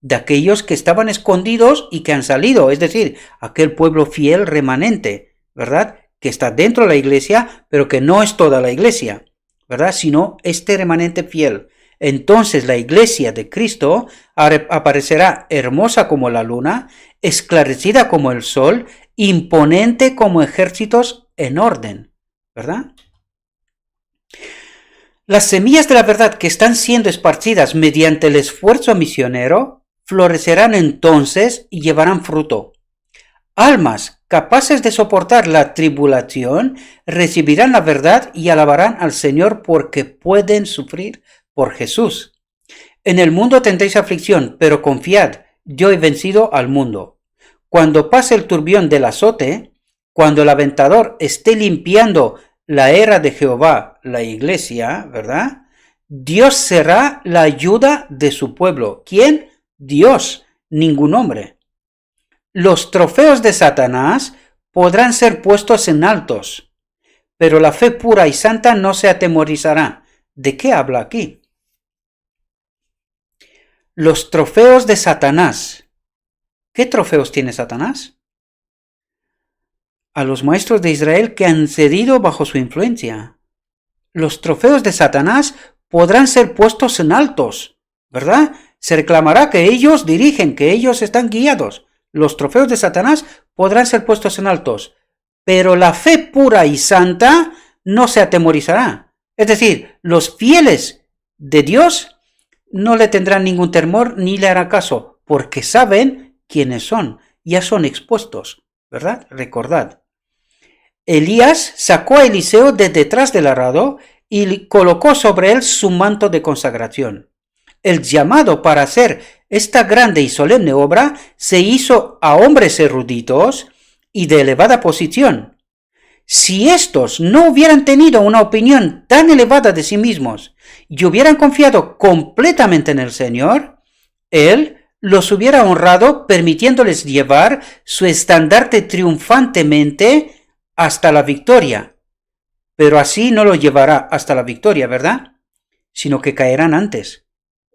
De aquellos que estaban escondidos y que han salido, es decir, aquel pueblo fiel remanente, ¿verdad? Que está dentro de la iglesia, pero que no es toda la iglesia, ¿verdad? Sino este remanente fiel. Entonces la iglesia de Cristo aparecerá hermosa como la luna, esclarecida como el sol, imponente como ejércitos en orden, ¿verdad? Las semillas de la verdad que están siendo esparcidas mediante el esfuerzo misionero florecerán entonces y llevarán fruto. Almas capaces de soportar la tribulación recibirán la verdad y alabarán al Señor porque pueden sufrir por Jesús. En el mundo tendréis aflicción, pero confiad, yo he vencido al mundo. Cuando pase el turbión del azote, cuando el aventador esté limpiando la era de Jehová, la iglesia, ¿verdad? Dios será la ayuda de su pueblo. ¿Quién? Dios, ningún hombre. Los trofeos de Satanás podrán ser puestos en altos, pero la fe pura y santa no se atemorizará. ¿De qué habla aquí? Los trofeos de Satanás. ¿Qué trofeos tiene Satanás? A los maestros de Israel que han cedido bajo su influencia. Los trofeos de Satanás podrán ser puestos en altos, ¿verdad? Se reclamará que ellos dirigen, que ellos están guiados. Los trofeos de Satanás podrán ser puestos en altos, pero la fe pura y santa no se atemorizará. Es decir, los fieles de Dios no le tendrán ningún temor ni le harán caso, porque saben quiénes son, ya son expuestos, ¿verdad? Recordad. Elías sacó a Eliseo de detrás del arado y colocó sobre él su manto de consagración. El llamado para hacer esta grande y solemne obra se hizo a hombres eruditos y de elevada posición. Si estos no hubieran tenido una opinión tan elevada de sí mismos y hubieran confiado completamente en el Señor, Él los hubiera honrado permitiéndoles llevar su estandarte triunfantemente hasta la victoria. Pero así no lo llevará hasta la victoria, ¿verdad? Sino que caerán antes,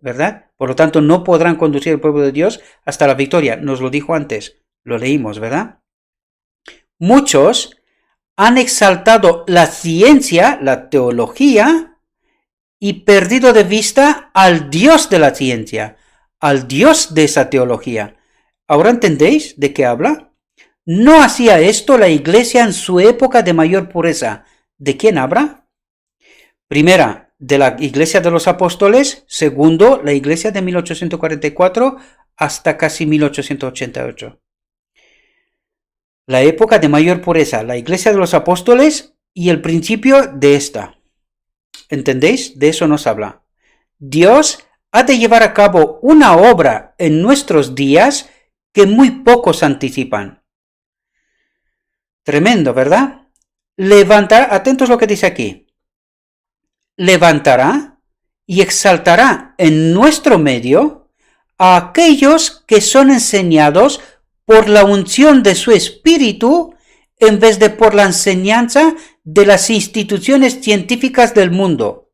¿verdad? Por lo tanto, no podrán conducir el pueblo de Dios hasta la victoria. Nos lo dijo antes, lo leímos, ¿verdad? Muchos han exaltado la ciencia, la teología, y perdido de vista al Dios de la ciencia, al Dios de esa teología. ¿Ahora entendéis de qué habla? No hacía esto la iglesia en su época de mayor pureza. ¿De quién habla? Primera, de la iglesia de los apóstoles. Segundo, la iglesia de 1844 hasta casi 1888. La época de mayor pureza, la iglesia de los apóstoles y el principio de esta. ¿Entendéis? De eso nos habla. Dios ha de llevar a cabo una obra en nuestros días que muy pocos anticipan. Tremendo, ¿verdad? Levantará, atentos lo que dice aquí. Levantará y exaltará en nuestro medio a aquellos que son enseñados por la unción de su Espíritu en vez de por la enseñanza de las instituciones científicas del mundo.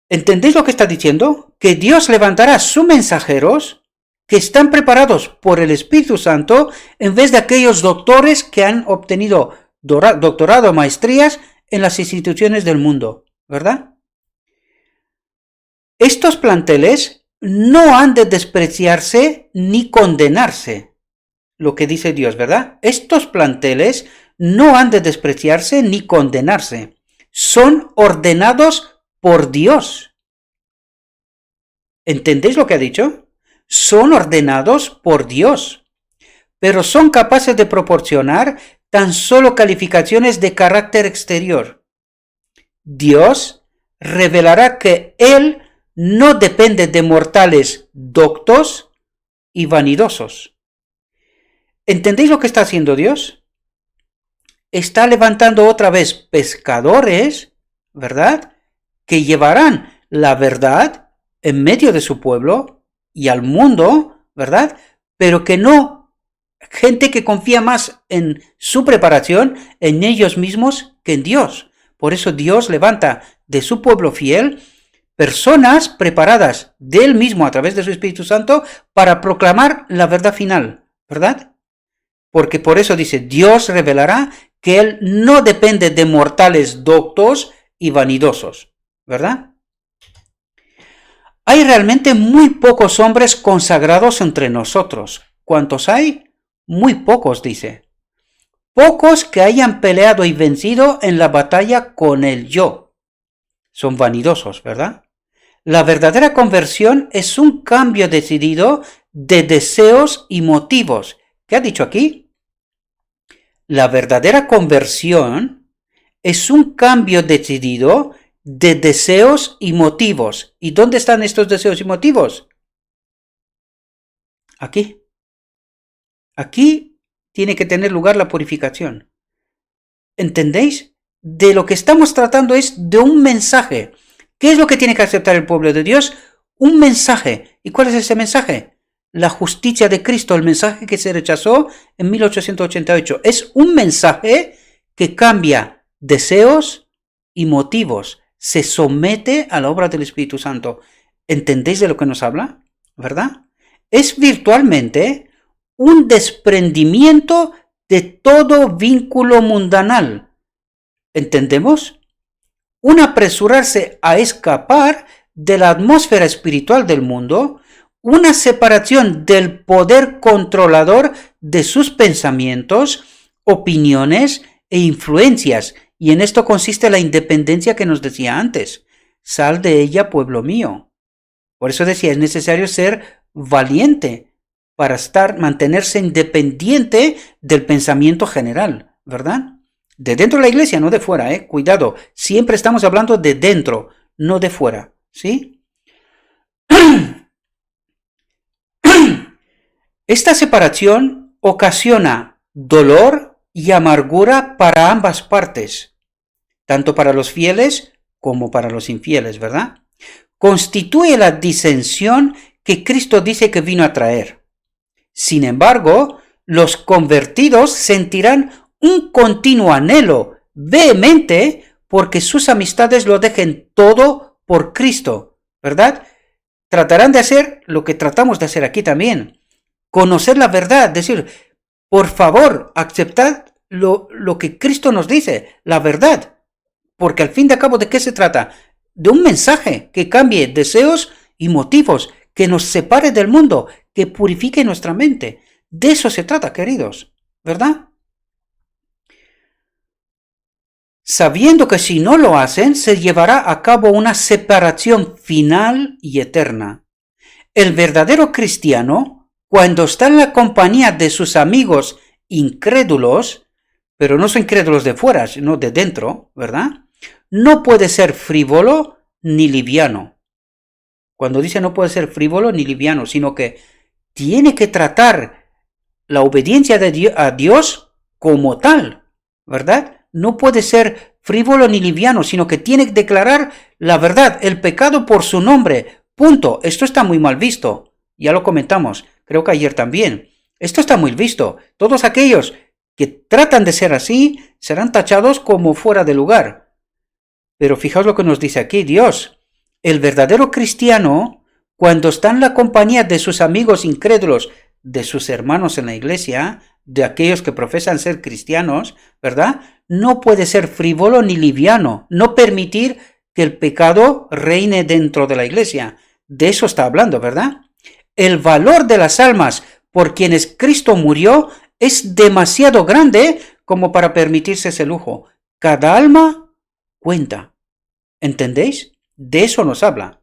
¿Entendéis lo que está diciendo? Que Dios levantará sus mensajeros que están preparados por el Espíritu Santo en vez de aquellos doctores que han obtenido doctorado o maestrías en las instituciones del mundo, ¿verdad? Estos planteles no han de despreciarse ni condenarse, lo que dice Dios, ¿verdad? Estos planteles no han de despreciarse ni condenarse, son ordenados por Dios. ¿Entendéis lo que ha dicho? Son ordenados por Dios, pero son capaces de proporcionar tan solo calificaciones de carácter exterior. Dios revelará que Él no depende de mortales doctos y vanidosos. ¿Entendéis lo que está haciendo Dios? Está levantando otra vez pescadores, ¿verdad?, que llevarán la verdad en medio de su pueblo y al mundo, ¿verdad?, pero que no, gente que confía más en su preparación, en ellos mismos, que en Dios. Por eso Dios levanta de su pueblo fiel personas preparadas de Él mismo a través de su Espíritu Santo para proclamar la verdad final, ¿verdad? Porque por eso dice, Dios revelará que Él no depende de mortales doctos y vanidosos, ¿verdad? Hay realmente muy pocos hombres consagrados entre nosotros. ¿Cuántos hay? Muy pocos, dice. Pocos que hayan peleado y vencido en la batalla con el yo. Son vanidosos, ¿verdad? La verdadera conversión es un cambio decidido de deseos y motivos. ¿Qué ha dicho aquí? La verdadera conversión es un cambio decidido de deseos y motivos. ¿Y dónde están estos deseos y motivos? Aquí. Aquí tiene que tener lugar la purificación. ¿Entendéis? De lo que estamos tratando es de un mensaje. ¿Qué es lo que tiene que aceptar el pueblo de Dios? Un mensaje. ¿Y cuál es ese mensaje? La justicia de Cristo, el mensaje que se rechazó en 1888. Es un mensaje que cambia deseos y motivos. Se somete a la obra del Espíritu Santo. ¿Entendéis de lo que nos habla? ¿Verdad? Es virtualmente un desprendimiento de todo vínculo mundanal. ¿Entendemos? Un apresurarse a escapar de la atmósfera espiritual del mundo, una separación del poder controlador de sus pensamientos, opiniones e influencias, y en esto consiste la independencia que nos decía antes. Sal de ella, pueblo mío. Por eso decía, es necesario ser valiente para mantenerse independiente del pensamiento general, ¿verdad? De dentro de la iglesia, no de fuera, cuidado, siempre estamos hablando de dentro, no de fuera, ¿sí? Esta separación ocasiona dolor y amargura para ambas partes, tanto para los fieles como para los infieles, ¿verdad? Constituye la disensión que Cristo dice que vino a traer. Sin embargo, los convertidos sentirán un continuo anhelo vehemente porque sus amistades lo dejen todo por Cristo, ¿verdad? Tratarán de hacer lo que tratamos de hacer aquí también, conocer la verdad, decir, por favor, aceptad lo que Cristo nos dice, la verdad, porque al fin de cabo, ¿de qué se trata? De un mensaje que cambie deseos y motivos, que nos separe del mundo, que purifique nuestra mente. De eso se trata, queridos, ¿verdad? Sabiendo que si no lo hacen, se llevará a cabo una separación final y eterna. El verdadero cristiano, cuando está en la compañía de sus amigos incrédulos, pero no son incrédulos de fuera, sino de dentro, ¿verdad? No puede ser frívolo ni liviano. Cuando dice no puede ser frívolo ni liviano, sino que tiene que tratar la obediencia a Dios como tal, ¿verdad? No puede ser frívolo ni liviano, sino que tiene que declarar la verdad, el pecado por su nombre. Punto. Esto está muy mal visto. Ya lo comentamos, creo que ayer también. Esto está muy visto. Todos aquellos que tratan de ser así serán tachados como fuera de lugar. Pero fijaos lo que nos dice aquí Dios. El verdadero cristiano, cuando está en la compañía de sus amigos incrédulos, de sus hermanos en la iglesia, de aquellos que profesan ser cristianos, ¿verdad? No puede ser frívolo ni liviano, no permitir que el pecado reine dentro de la iglesia. De eso está hablando, ¿verdad? El valor de las almas por quienes Cristo murió es demasiado grande como para permitirse ese lujo. Cada alma cuenta. ¿Entendéis? De eso nos habla.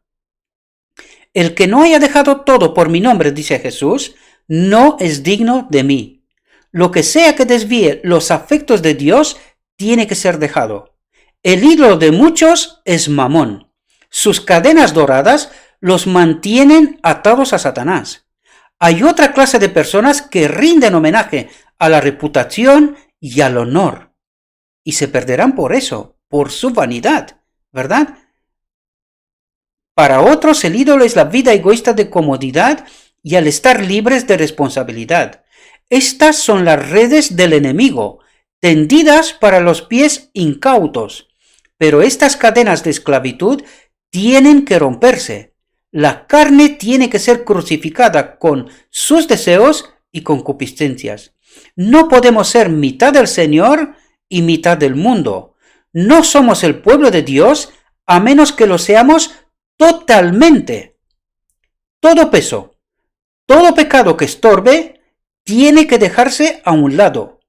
El que no haya dejado todo por mi nombre, dice Jesús, no es digno de mí. Lo que sea que desvíe los afectos de Dios tiene que ser dejado. El ídolo de muchos es Mamón. Sus cadenas doradas los mantienen atados a Satanás. Hay otra clase de personas que rinden homenaje a la reputación y al honor. Y se perderán por eso, por su vanidad, ¿verdad? Para otros el ídolo es la vida egoísta de comodidad y al estar libres de responsabilidad. Estas son las redes del enemigo, tendidas para los pies incautos. Pero estas cadenas de esclavitud tienen que romperse. La carne tiene que ser crucificada con sus deseos y concupiscencias. No podemos ser mitad del Señor y mitad del mundo. No somos el pueblo de Dios a menos que lo seamos totalmente. Todo peso, todo pecado que estorbe, tiene que dejarse a un lado.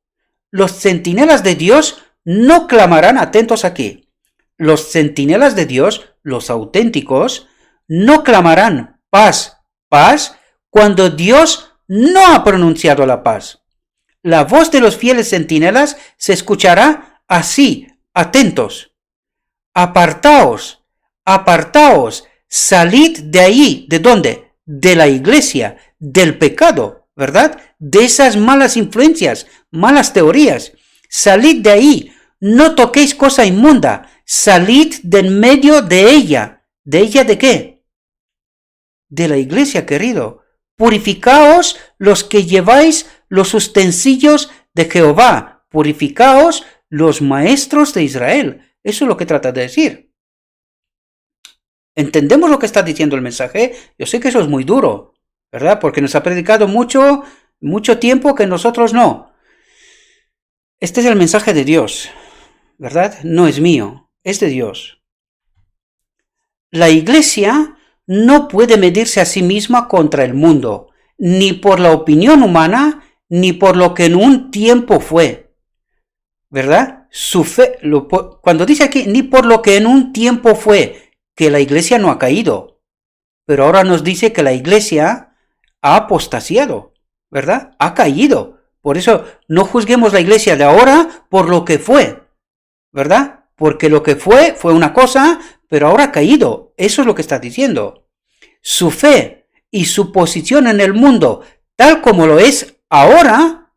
Los centinelas de Dios no clamarán atentos aquí. Los centinelas de Dios, los auténticos, no clamarán paz, paz, cuando Dios no ha pronunciado la paz. La voz de los fieles centinelas se escuchará así, atentos. Apartaos, apartaos, salid de ahí. ¿De dónde? De la iglesia, del pecado, ¿verdad? De esas malas influencias, malas teorías. Salid de ahí, no toquéis cosa inmunda, salid de en medio de ella. ¿De ella de qué? De la iglesia, querido. Purificaos los que lleváis los utensilios de Jehová. Purificaos los maestros de Israel. Eso es lo que trata de decir. ¿Entendemos lo que está diciendo el mensaje? Yo sé que eso es muy duro, ¿verdad? Porque nos ha predicado mucho tiempo que nosotros no. Este es el mensaje de Dios, ¿verdad? No es mío, es de Dios. La iglesia no puede medirse a sí misma contra el mundo, ni por la opinión humana, ni por lo que en un tiempo fue, ¿verdad? Su fe, cuando dice aquí, ni por lo que en un tiempo fue, que la iglesia no ha caído, pero ahora nos dice que la iglesia ha apostasiado, ¿verdad? Ha caído. Por eso no juzguemos la iglesia de ahora por lo que fue, ¿verdad? Porque lo que fue una cosa, pero ahora ha caído. Eso es lo que está diciendo. Su fe y su posición en el mundo, tal como lo es ahora,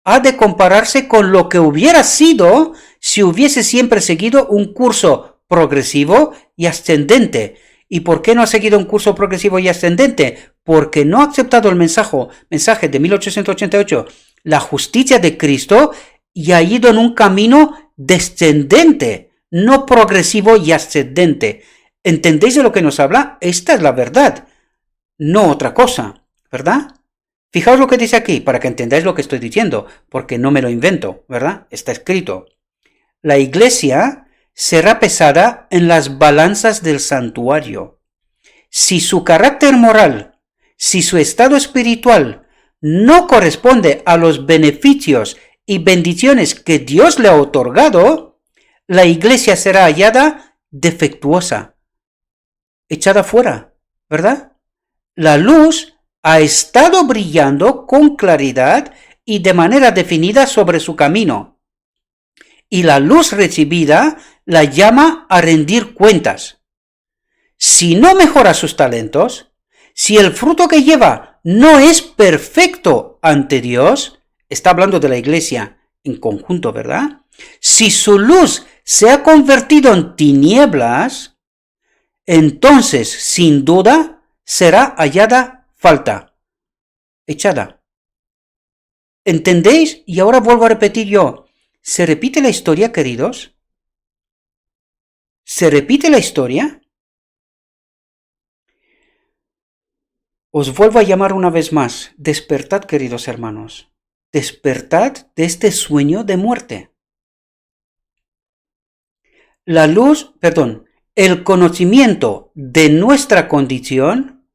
ha de compararse con lo que hubiera sido si hubiese siempre seguido un curso progresivo y ascendente. ¿Y por qué no ha seguido un curso progresivo y ascendente? Porque no ha aceptado el mensaje de 1888, la justicia de Cristo, y ha ido en un camino descendente, no progresivo y ascendente. ¿Entendéis de lo que nos habla? Esta es la verdad, no otra cosa, ¿verdad? Fijaos lo que dice aquí, para que entendáis lo que estoy diciendo, porque no me lo invento, ¿verdad? Está escrito. La iglesia será pesada en las balanzas del santuario. Si su carácter moral, si su estado espiritual no corresponde a los beneficios y bendiciones que Dios le ha otorgado, la iglesia será hallada defectuosa, echada fuera, ¿verdad? La luz ha estado brillando con claridad y de manera definida sobre su camino, y la luz recibida la llama a rendir cuentas. Si no mejora sus talentos, si el fruto que lleva no es perfecto ante Dios, está hablando de la iglesia en conjunto, ¿verdad? Si su luz se ha convertido en tinieblas, entonces, sin duda, será hallada falta, echada. ¿Entendéis? Y ahora vuelvo a repetir yo. ¿Se repite la historia, queridos? ¿Se repite la historia? Os vuelvo a llamar una vez más. Despertad, queridos hermanos. Despertad de este sueño de muerte. El conocimiento de nuestra condición,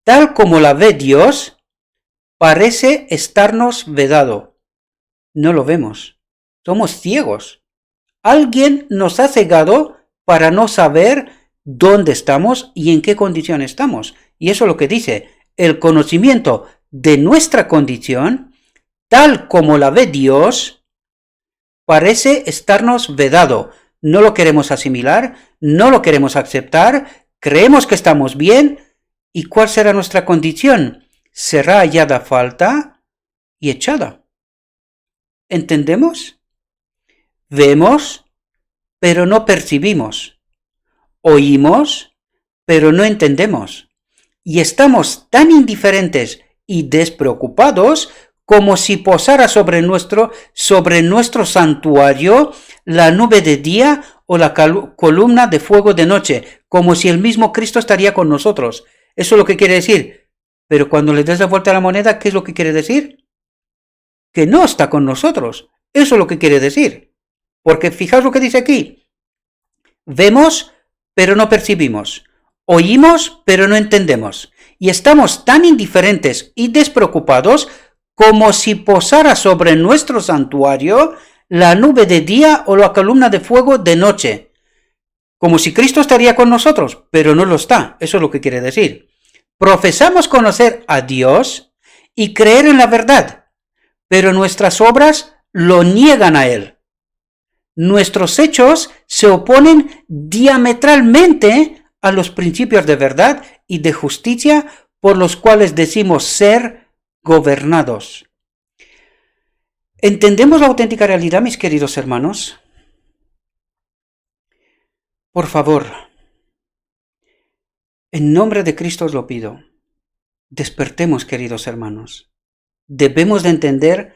tal como la ve Dios, parece estarnos vedado. No lo vemos. Somos ciegos. Alguien nos ha cegado para no saber dónde estamos y en qué condición estamos. Y eso es lo que dice, el conocimiento de nuestra condición, tal como la ve Dios, parece estarnos vedado. No lo queremos asimilar, no lo queremos aceptar, creemos que estamos bien. ¿Y cuál será nuestra condición? Será hallada falta y echada. ¿Entendemos? Vemos, pero no percibimos. Oímos, pero no entendemos. Y estamos tan indiferentes y despreocupados como si posara sobre nuestro santuario la nube de día o la columna de fuego de noche, como si el mismo Cristo estaría con nosotros. Eso es lo que quiere decir. Pero cuando le des la vuelta a la moneda, ¿qué es lo que quiere decir? Que no está con nosotros. Eso es lo que quiere decir. Porque fijaos lo que dice aquí. Vemos, pero no percibimos. Oímos, pero no entendemos. Y estamos tan indiferentes y despreocupados como si posara sobre nuestro santuario la nube de día o la columna de fuego de noche. Como si Cristo estaría con nosotros, pero no lo está. Eso es lo que quiere decir. Profesamos conocer a Dios y creer en la verdad, pero nuestras obras lo niegan a Él. Nuestros hechos se oponen diametralmente a los principios de verdad y de justicia por los cuales decimos ser gobernados. ¿Entendemos la auténtica realidad, mis queridos hermanos? Por favor, en nombre de Cristo os lo pido, despertemos, queridos hermanos. Debemos de entender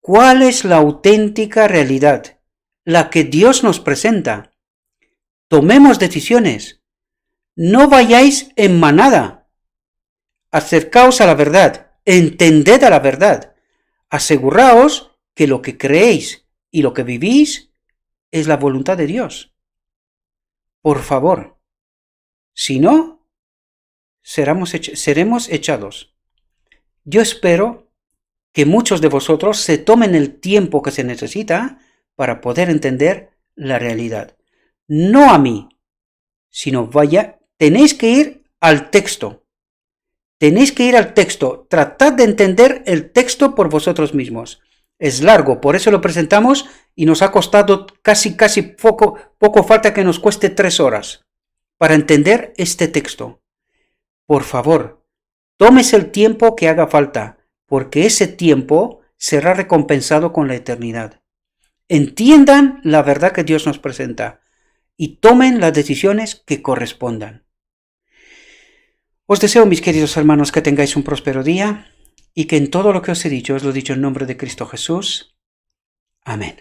cuál es la auténtica realidad, la que Dios nos presenta. Tomemos decisiones. No vayáis en manada. Acercaos a la verdad. Entended a la verdad. Aseguraos que lo que creéis y lo que vivís es la voluntad de Dios. Por favor. Si no, seremos echados. Yo espero que muchos de vosotros se tomen el tiempo que se necesita para poder entender la realidad. No a mí, sino tenéis que ir al texto. Tenéis que ir al texto. Tratad de entender el texto por vosotros mismos. Es largo, por eso lo presentamos y nos ha costado casi poco falta que nos cueste 3 horas para entender este texto. Por favor, tómese el tiempo que haga falta, porque ese tiempo será recompensado con la eternidad. Entiendan la verdad que Dios nos presenta y tomen las decisiones que correspondan. Os deseo, mis queridos hermanos, que tengáis un próspero día y que en todo lo que os he dicho, os lo he dicho en nombre de Cristo Jesús. Amén.